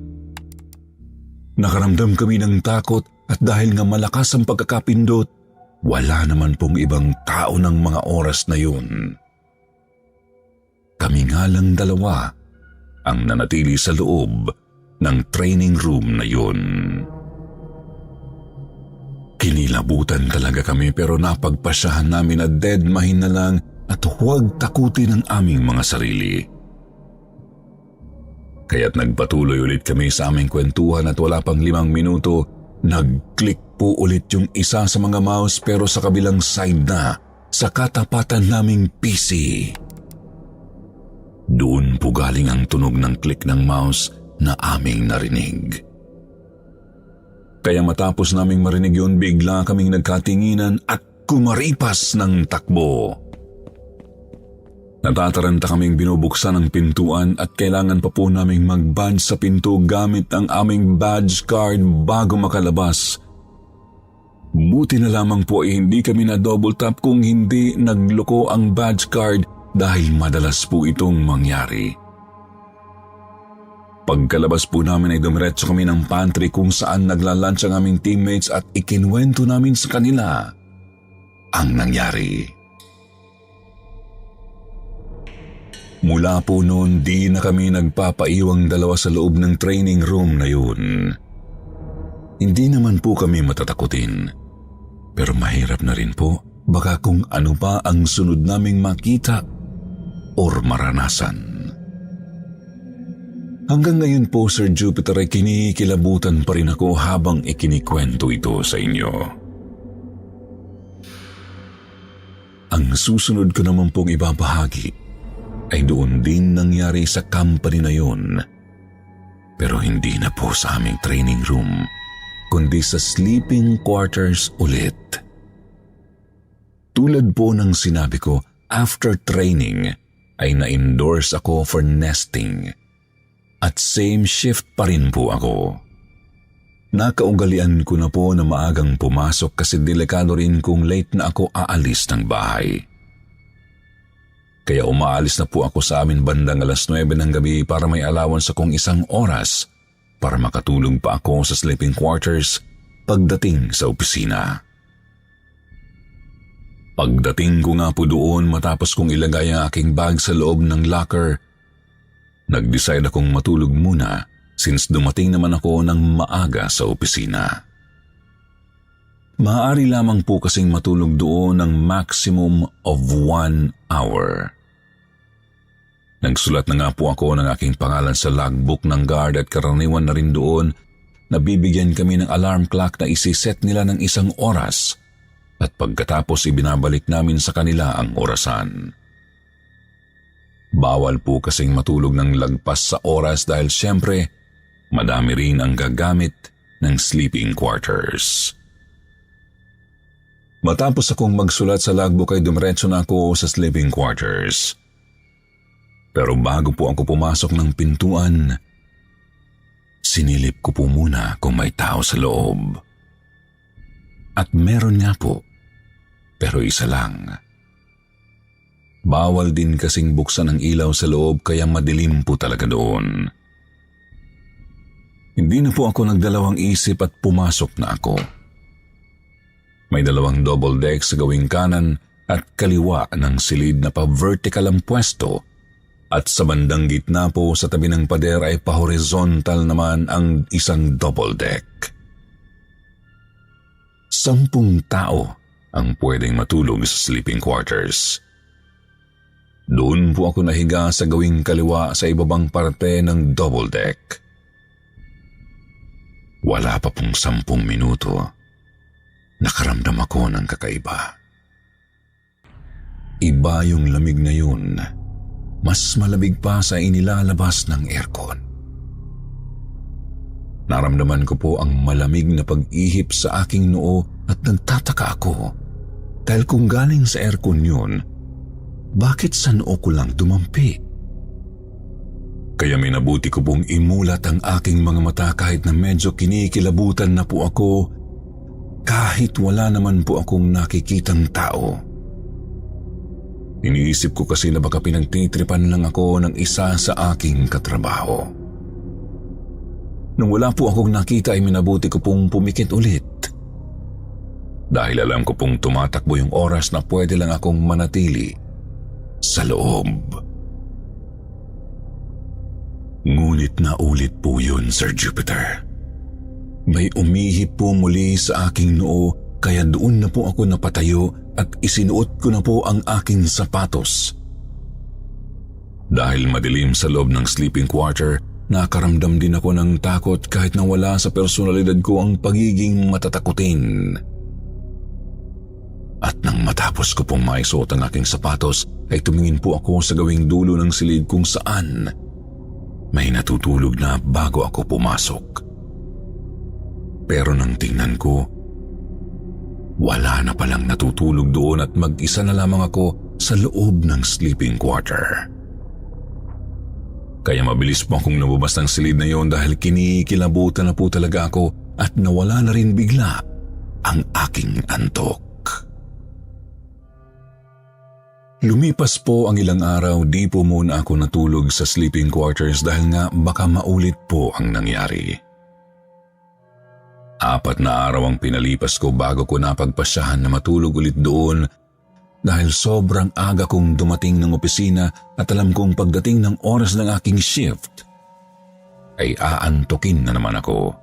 Nakaramdam kami ng takot at dahil nga malakas ang pagkakapindot, wala naman pong ibang tao ng mga oras na yun. Kami nga lang dalawa ang nanatili sa loob ng training room na yun. Kinilabutan talaga kami pero napagpasyahan namin na deadmahin na lang at huwag takutin ang aming mga sarili. Kaya't nagpatuloy ulit kami sa aming kwentuhan at wala pang 5 minuto, nag-click po ulit yung isa sa mga mouse pero sa kabilang side na, sa katapatan naming PC. Doon po galing ang tunog ng click ng mouse na aming narinig. Kaya matapos naming marinig yun, bigla kaming nagkatinginan at kumaripas ng takbo. Natataranta kaming binubuksan ang pintuan at kailangan pa po naming mag-badge sa pinto gamit ang aming badge card bago makalabas. Buti na lamang po ay hindi kami na double tap kung hindi nagloko ang badge card dahil madalas po itong mangyari. Pagkalabas po namin ay dumiretso kami ng pantry kung saan naglalunch ang aming teammates at ikinwento namin sa kanila ang nangyari. Mula po noon, di na kami nagpapaiwang dalawa sa loob ng training room na yun. Hindi naman po kami matatakutin, pero mahirap na rin po baka kung ano pa ang sunod naming makita or maranasan. Hanggang ngayon po, Sir Jupiter, ay kinikilabutan pa rin ako habang ikinikwento ito sa inyo. Ang susunod ko naman pong ibabahagi ay doon din nangyari sa company na yun. Pero hindi na po sa aming training room, kundi sa sleeping quarters ulit. Tulad po ng sinabi ko, after training ay na-endorse ako for nesting. At same shift pa rin po ako. Nakaugalian ko na po na maagang pumasok kasi delikado rin kung late na ako aalis ng bahay. Kaya umaalis na po ako sa amin bandang 9:00 ng gabi para may allowance akong 1 oras para makatulog pa ako sa sleeping quarters pagdating sa opisina. Pagdating ko nga po doon matapos kong ilagay ang aking bag sa loob ng locker, nag-decide akong matulog muna since dumating naman ako ng maaga sa opisina. Maaari lamang po kasing matulog doon ng maximum of 1 hour. Nagsulat na nga po ako ng aking pangalan sa logbook ng guard at karaniwan na rin doon na bibigyan kami ng alarm clock na isiset nila ng 1 oras at pagkatapos ibinabalik namin sa kanila ang orasan. Bawal po kasing matulog ng lagpas sa oras dahil syempre madami rin ang gagamit ng sleeping quarters. Matapos akong magsulat sa logbook ay dumiretso na ako sa sleeping quarters. Pero bago po ako pumasok ng pintuan, sinilip ko po muna kung may tao sa loob. At meron nga po, pero isa lang. Bawal din kasing buksan ang ilaw sa loob kaya madilim po talaga doon. Hindi na po ako nagdalawang isip at pumasok na ako. May 2 double deck sa gawing kanan at kaliwa ng silid na pa-vertical ang pwesto at sa bandang gitna po sa tabi ng pader ay pa-horizontal naman ang isang double deck. 10 tao ang pwedeng matulog sa sleeping quarters. Doon po ako nahiga sa gawing kaliwa sa ibabang parte ng double deck. Wala pa pong 10 minuto. Nakaramdam ako ng kakaiba. Iba yung lamig na yun. Mas malamig pa sa inilalabas ng aircon. Naramdaman ko po ang malamig na pag-ihip sa aking noo at nagtataka ako. Dahil kung galing sa aircon yun, bakit sa noo ko lang dumampi? Kaya minabuti ko pong imulat ang aking mga mata kahit na medyo kinikilabutan na po ako kahit wala naman po akong nakikitang tao. Iniisip ko kasi na baka pinagtitripan lang ako ng isa sa aking katrabaho. Nung wala po akong nakita ay minabuti ko pong pumikit ulit. Dahil alam ko pong tumatakbo yung oras na pwede lang akong manatili sa loob. Ngunit naulit po yun, Sir Jupiter. May umihip po muli sa aking noo kaya doon na po ako napatayo at isinuot ko na po ang aking sapatos. Dahil madilim sa loob ng sleeping quarter, nakaramdam din ako ng takot kahit na wala sa personalidad ko ang pagiging matatakutin. At nang matapos ko pong maisuot ang aking sapatos, ay tumingin po ako sa gawing dulo ng silid kung saan may natutulog na bago ako pumasok. Pero nang tingnan ko, wala na palang natutulog doon at mag-isa na lamang ako sa loob ng sleeping quarter. Kaya mabilis po akong lumabas ng silid na yon dahil kinikilabutan na po talaga ako at nawala na rin bigla ang aking antok. Lumipas po ang ilang araw, di po muna ako natulog sa sleeping quarters dahil nga baka maulit po ang nangyari. 4 na araw ang pinalipas ko bago ko napagpasyahan na matulog ulit doon dahil sobrang aga kong dumating ng opisina at alam kong pagdating ng oras ng aking shift ay aantukin na naman ako.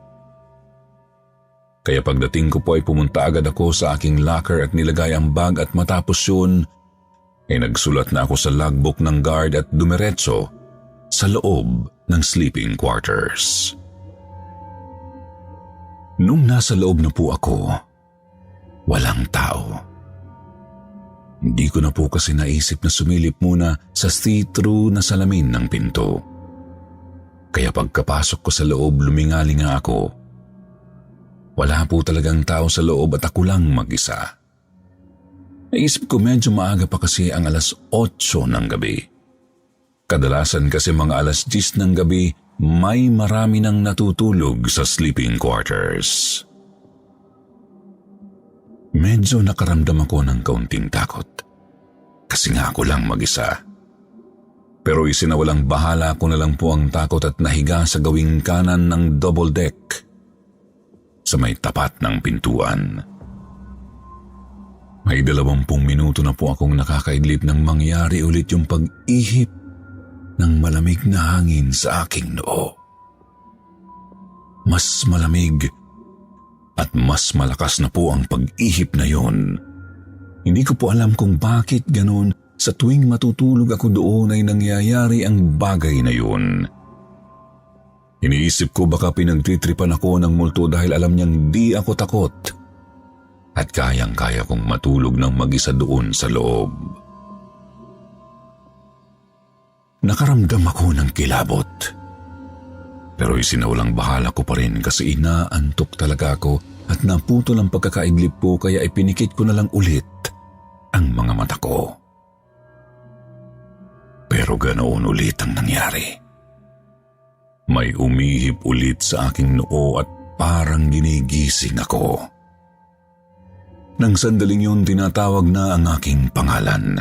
Kaya pagdating ko po ay pumunta agad ako sa aking locker at nilagay ang bag at matapos yun ay nagsulat na ako sa logbook ng guard at dumiretso sa loob ng sleeping quarters. Nung nasa loob na po ako, walang tao. Hindi ko na po kasi naisip na sumilip muna sa see-through na salamin ng pinto. Kaya pagkapasok ko sa loob, lumingali nga ako. Wala po talagang tao sa loob at ako lang mag-isa. Naisip ko medyo maaga pa kasi ang 8:00 ng gabi. Kadalasan kasi mga 10:00 ng gabi, may marami nang natutulog sa sleeping quarters. Medyo nakaramdam ako ng kaunting takot. Kasi nga ako lang mag-isa. Pero isinawalang bahala ko na lang po ang takot at nahiga sa gawing kanan ng double deck sa may tapat ng pintuan. May 20 minuto na po akong nakakaidlip nang mangyari ulit yung pag-ihip ng malamig na hangin sa aking noo. Mas malamig at mas malakas na po ang pag-ihip na yon. Hindi ko po alam kung bakit ganun sa tuwing matutulog ako doon ay nangyayari ang bagay na yun. Iniisip ko baka pinagtitripan ako ng multo dahil alam niyang di ako takot at kayang-kaya kong matulog ng mag-isa doon sa loob. Nakaramdam ako ng kilabot. Pero isinawalang bahala ko pa rin kasi inaantok talaga ako at naputol ang pagkakaidlip ko kaya ipinikit ko na lang ulit ang mga mata ko. Pero ganoon ulit ang nangyari. May umihip ulit sa aking noo at parang ginigising ako. Nang sandaling yun, tinatawag na ang aking pangalan.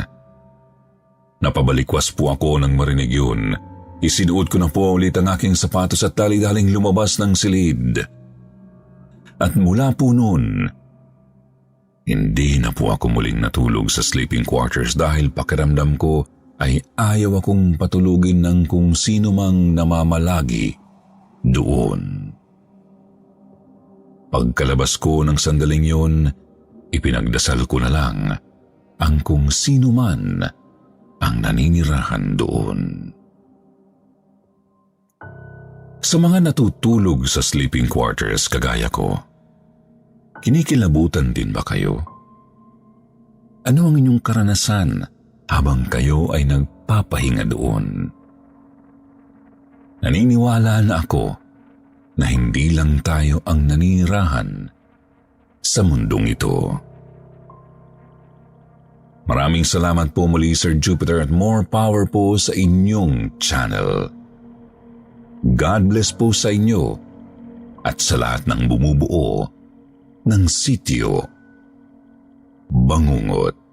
Napabalikwas po ako nang marinig yun. Isinuot ko na po ulit ang aking sapatos at dali-daling lumabas ng silid. At mula po noon, hindi na po ako muling natulog sa sleeping quarters dahil pakiramdam ko ay ayaw akong patulugin ng kung sino mang namamalagi doon. Pagkalabas ko ng sandaling yun, ipinagdasal ko na lang ang kung sino man ang naninirahan doon. Sa mga natutulog sa sleeping quarters kagaya ko, kinikilabutan din ba kayo? Ano ang inyong karanasan habang kayo ay nagpapahinga doon? Naniniwala na ako na hindi lang tayo ang naninirahan sa mundong ito. Maraming salamat po muli Sir Jupiter at more power po sa inyong channel. God bless po sa inyo at sa lahat ng bumubuo ng Sityo Bangungot.